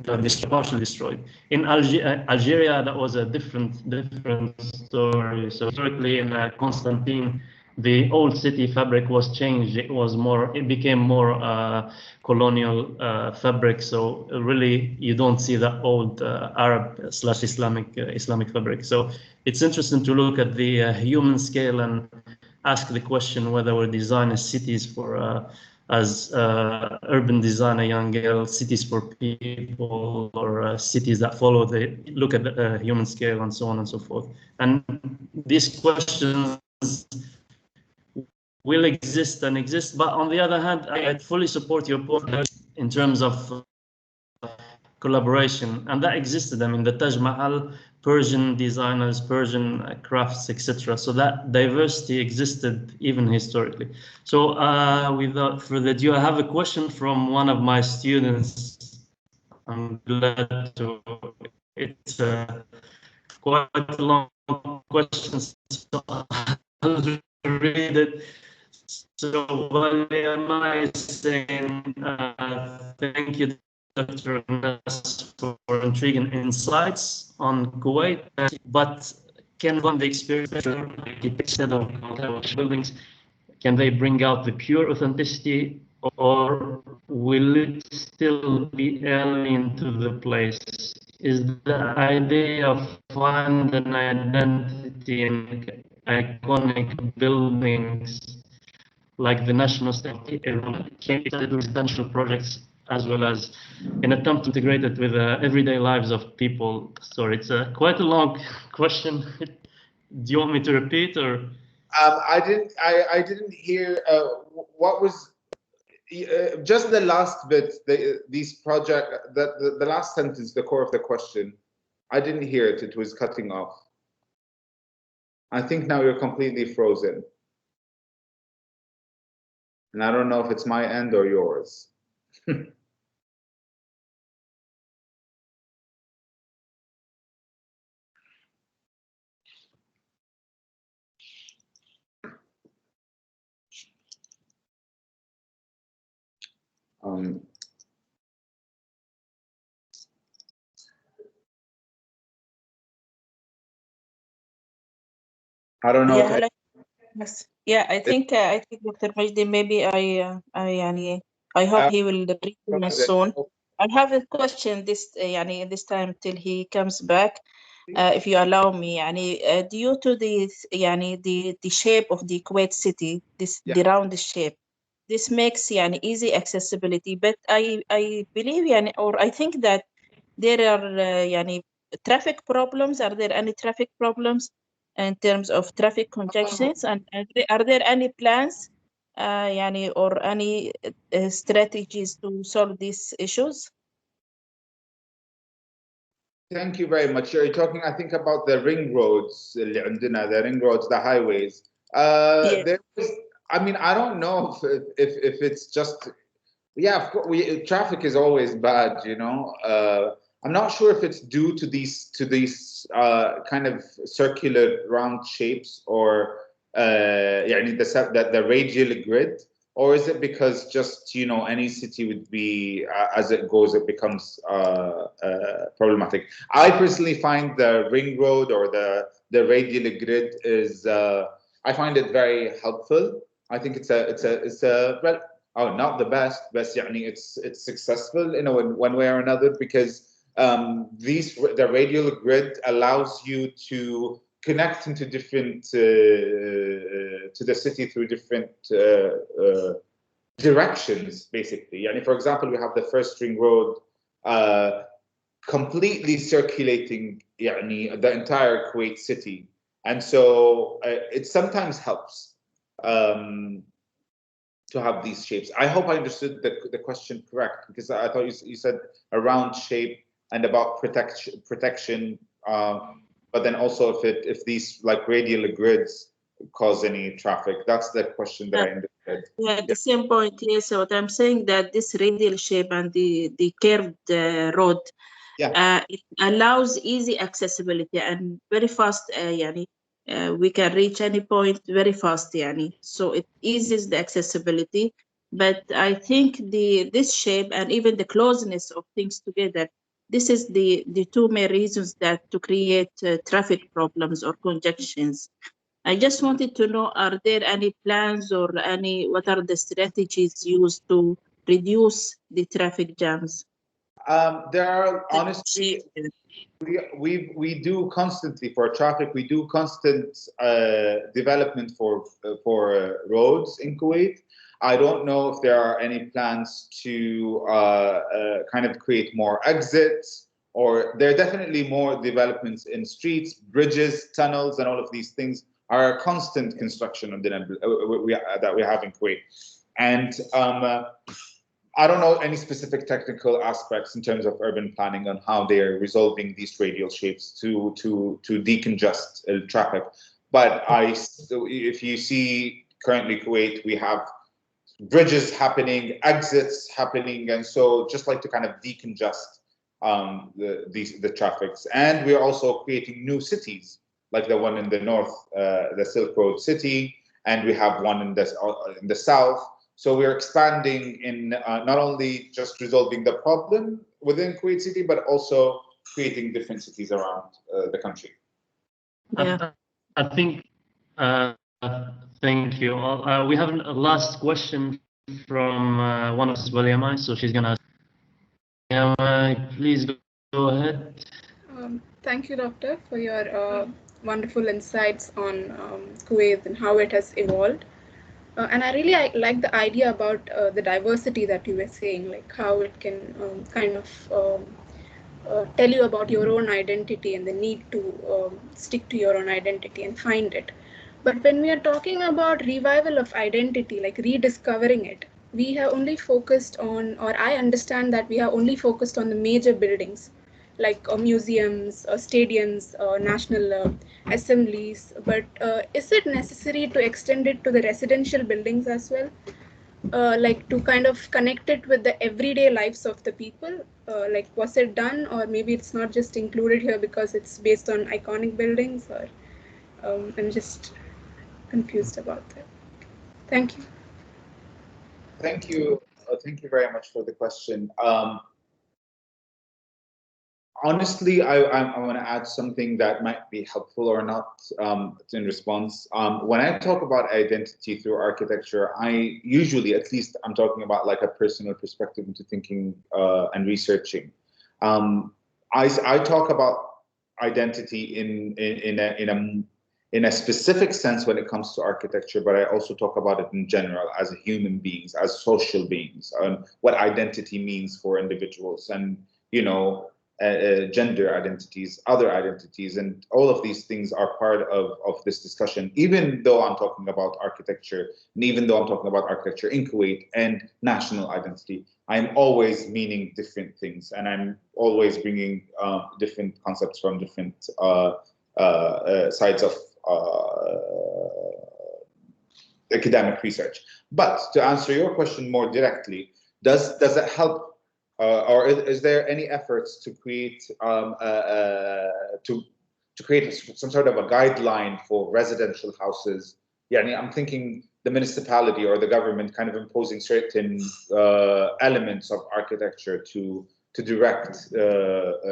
partially destroyed. In Algeria, that was a different story. So historically, in Constantine, the old city fabric was changed. It became more colonial fabric. So really, you don't see the old Arab/Islamic fabric. So it's interesting to look at the human scale and ask the question whether we're designing cities for as urban designer, young girl, cities for people, or cities that look at the human scale, and so on and so forth. And these questions will exist, but on the other hand, I fully support your point in terms of collaboration, and that existed. I mean, the Taj Mahal, Persian designers, Persian crafts, etc. So that diversity existed even historically. So without further ado, I have a question from one of my students. I'm glad to. It's quite a long question. So read it. So while am I saying thank you, Dr. Nas, for intriguing insights on Kuwait, but can one the experience architecture of buildings, can they bring out the pure authenticity, or will it still be alien to the place? Is the idea of finding an identity in iconic buildings like the National State residential projects, as well as an attempt to integrate it with everyday lives of people? Sorry, it's quite a long question. Do you want me to repeat, or? I didn't hear what was just the last bit. These project the last sentence, the core of the question. I didn't hear it. It was cutting off. I think now you're completely frozen. And I don't know if it's my end or yours. I don't know. Yeah, yes. Yeah, I think Dr. Majdi, maybe I hope he will return soon. I have a question this time till he comes back, if you allow me. Due to the shape of the Kuwait City, the round shape, this makes easy accessibility. But I believe or I think that there are traffic problems. Are there any traffic problems in terms of traffic congestions? And are there any plans or any strategies to solve these issues? Thank you very much. You're talking, I think, about the ring roads, the ring roads, the highways. Yes. I mean, I don't know if it's just, of course, traffic is always bad, you know. I'm not sure if it's due to these kind of circular round shapes, or the radial grid, or is it because just, you know, any city would be as it goes, it becomes problematic. I personally find the ring road or the radial grid is I find it very helpful. I think it's a well, not the best, but it's successful in one way or another, because the radial grid allows you to connect into different to the city through different directions, basically. For example, we have the first ring road completely circulating the entire Kuwait City, and so it sometimes helps to have these shapes. I hope I understood the question correct, because I thought you said a round shape and about protection, but then also if these like radial grids cause any traffic. That's the question that I understood. Yeah, the same point. Yes, so what I'm saying, that this radial shape and the curved road, it allows easy accessibility and very fast. We can reach any point very fast. So it eases the accessibility. But I think this shape and even the closeness of things together, this is the two main reasons that to create traffic problems or congestions. I just wanted to know, are there any plans or what are the strategies used to reduce the traffic jams? There are, honestly, we do constantly for traffic. We do constant development for roads in Kuwait. I don't know if there are any plans to kind of create more exits, or there are definitely more developments in streets, bridges, tunnels, and all of these things are a constant construction that we have in Kuwait. And I don't know any specific technical aspects in terms of urban planning on how they are resolving these radial shapes to decongest traffic. But if you see currently Kuwait, we have bridges happening, exits happening, and so just like to kind of decongest the traffics. And we are also creating new cities like the one in the north, the Silk Road city, and we have one in the south. So we're expanding in not only just resolving the problem within Kuwait City, but also creating different cities around the country. Yeah. I think, thank you. We have a last question from one of us, William, so she's going to ask. Please go ahead. Thank you, Doctor, for your wonderful insights on Kuwait and how it has evolved. And I really like the idea about the diversity that you were saying, like how it can kind of tell you about your own identity and the need to stick to your own identity and find it. But when we are talking about revival of identity, like rediscovering it, we have only focused on, or I understand that we have only focused on the major buildings, like museums, stadiums, national assemblies. But is it necessary to extend it to the residential buildings as well? Like to kind of connect it with the everyday lives of the people? Like, was it done, or maybe it's not just included here because it's based on iconic buildings? Or I'm just confused about that. Thank you. Thank you. Thank you very much for the question. Honestly, I want to add something that might be helpful or not in response. When I talk about identity through architecture, I usually, at least, I'm talking about like a personal perspective into thinking and researching. I talk about identity in a specific sense when it comes to architecture, but I also talk about it in general as human beings, as social beings, what identity means for individuals, and gender identities, other identities, and all of these things are part of this discussion. Even though I'm talking about architecture, and even though I'm talking about architecture in Kuwait and national identity, I'm always meaning different things, and I'm always bringing different concepts from different sides of academic research. But to answer your question more directly, does it help? Or is there any efforts to create to create some sort of a guideline for residential houses? Yeah, I'm thinking the municipality or the government kind of imposing certain elements of architecture to direct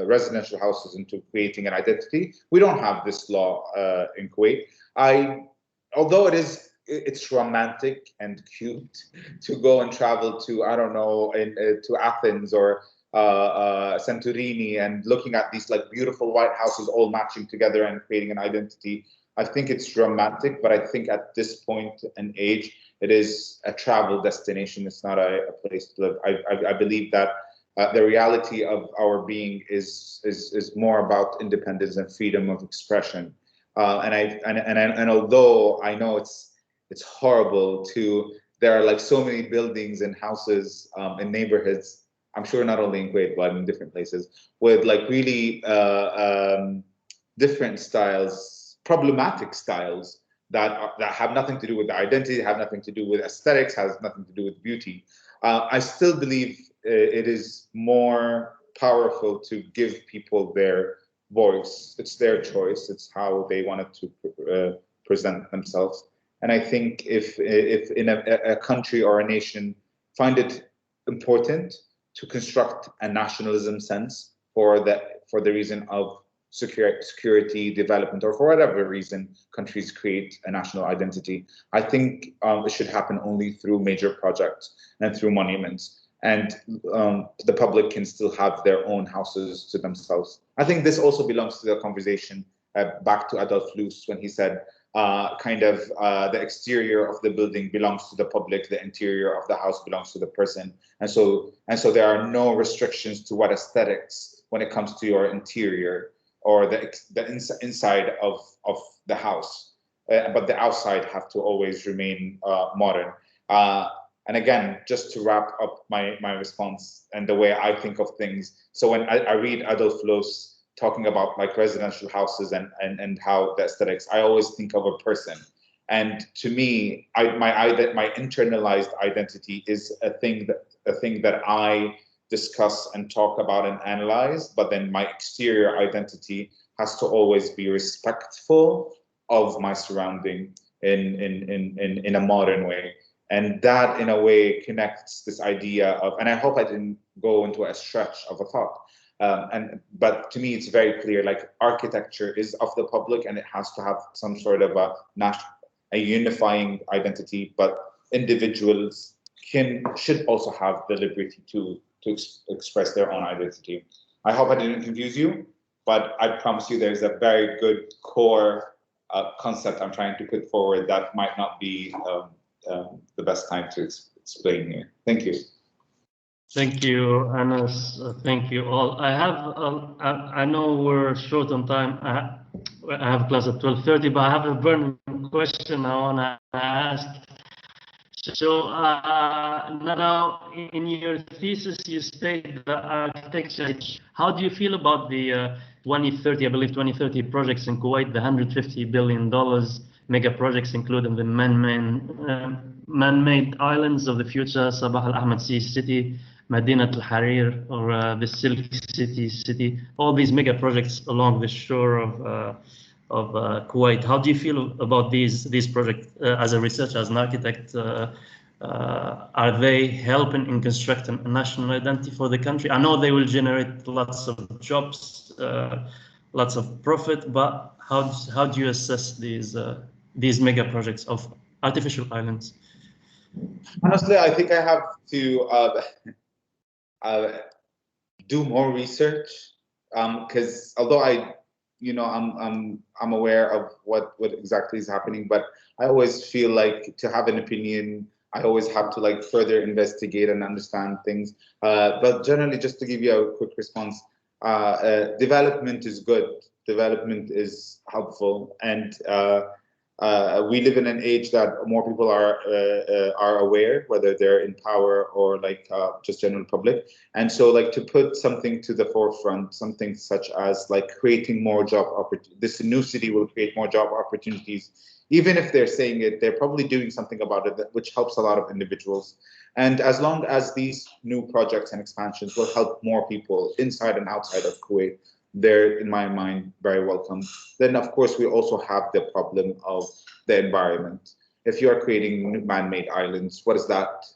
residential houses into creating an identity. We don't have this law in Kuwait. Although it's romantic and cute to go and travel to, I don't know, to Athens or Santorini and looking at these like beautiful white houses all matching together and creating an identity. I think it's romantic, but I think at this point and age, it is a travel destination. It's not a place to live. I believe that the reality of our being is more about independence and freedom of expression. And although I know it's horrible there are like so many buildings and houses in neighborhoods, I'm sure not only in Kuwait, but in different places, with like really different styles, problematic styles that have nothing to do with the identity, have nothing to do with aesthetics, has nothing to do with beauty. I still believe it is more powerful to give people their voice. It's their choice. It's how they wanted to present themselves. And I think if in a country or a nation find it important to construct a nationalism sense for the reason of security, development, or for whatever reason countries create a national identity, I think it should happen only through major projects and through monuments. And the public can still have their own houses to themselves. I think this also belongs to the conversation back to Adolf Loos when he said, the exterior of the building belongs to the public, the interior of the house belongs to the person. And so there are no restrictions to what aesthetics when it comes to your interior or the inside of the house. But the outside have to always remain modern. And again, just to wrap up my response and the way I think of things. So when I read Adolf Loos talking about like residential houses and how the aesthetics, I always think of a person. And to me, my internalized identity is a thing that I discuss and talk about and analyze, but then my exterior identity has to always be respectful of my surrounding in a modern way. And that, in a way, connects this idea of, and I hope I didn't go into a stretch of a thought, but to me, it's very clear, like architecture is of the public and it has to have some sort of a unifying identity, but individuals should also have the liberty to express their own identity. I hope I didn't confuse you, but I promise you there's a very good core concept I'm trying to put forward that might not be the best time to explain here. Thank you. Thank you, Anas. Thank you all. I know we're short on time. I have class at 12:30, but I have a burning question I want to ask. So now, in your thesis, you state the architecture. How do you feel about the 2030, I believe 2030 projects in Kuwait, the $150 billion mega projects, including the man-made islands of the future, Sabah al-Ahmad City, Madinat al-Harir, or the Silk City, all these mega projects along the shore of Kuwait. How do you feel about these projects as a researcher, as an architect? Are they helping in constructing a national identity for the country? I know they will generate lots of jobs, lots of profit, but how do you assess these mega projects of artificial islands? Honestly, I think I have to do more research, because although I'm aware of what exactly is happening, but I always feel like to have an opinion, I always have to like further investigate and understand things. But generally, just to give you a quick response, development is good. Development is helpful, and we live in an age that more people are aware, whether they're in power or like just general public. And so like to put something to the forefront, something such as like creating more job opportunities. This new city will create more job opportunities. Even if they're saying it, they're probably doing something about it, which helps a lot of individuals. And as long as these new projects and expansions will help more people inside and outside of Kuwait, they're, in my mind, very welcome. Then, of course, we also have the problem of the environment. If you are creating man-made islands, what does that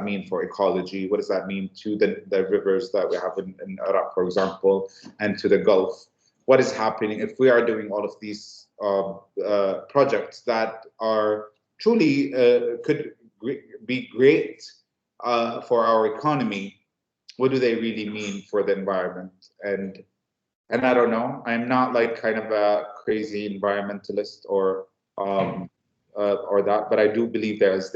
mean for ecology? What does that mean to the rivers that we have in Iraq, for example, and to the Gulf? What is happening if we are doing all of these projects that are truly could be great for our economy? What do they really mean for the environment? And I don't know. I'm not like kind of a crazy environmentalist or that, but I do believe there's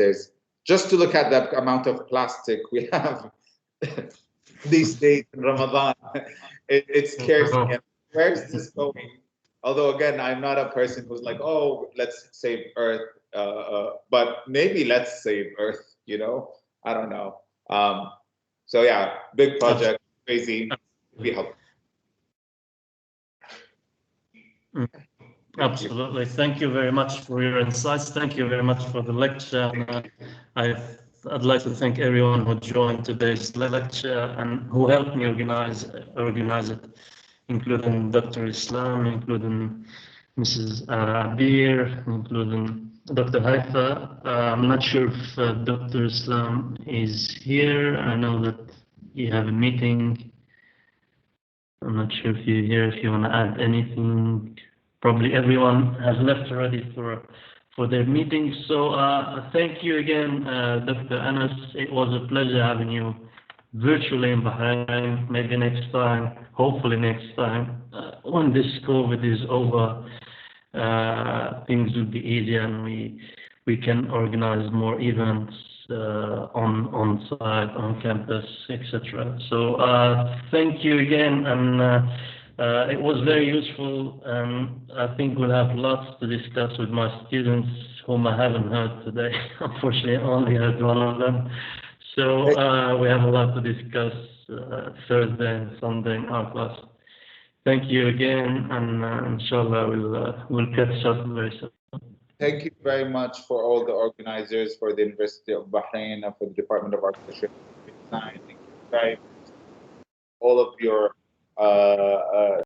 just to look at the amount of plastic we have these days in Ramadan, it scares me. Where is this going? Although again, I'm not a person who's like, oh, let's save Earth, but maybe let's save Earth. You know, I don't know. So yeah, big project, crazy, be helpful. Absolutely. Thank you very much for your insights. Thank you very much for the lecture. I'd like to thank everyone who joined today's lecture and who helped me organize it, including Dr. Islam, including Mrs. Abir, including Dr. Haifa. I'm not sure if Dr. Islam is here. I know that you have a meeting. I'm not sure if you're here, if you want to add anything. Probably everyone has left already for their meeting. So thank you again, Dr. Anas. It was a pleasure having you virtually in Bahrain. Maybe next time, hopefully next time, when this COVID is over, things will be easier and we can organize more events on site, on campus, etc. So thank you again, and it was very useful, and I think we'll have lots to discuss with my students whom I haven't heard today. Unfortunately, I only heard one of them. So we have a lot to discuss Thursday and Sunday in our class. Thank you again, and inshallah we'll catch up very soon. Thank you very much for all the organizers, for the University of Bahrain, and for the Department of Architecture and Design. Thank you very much. All of your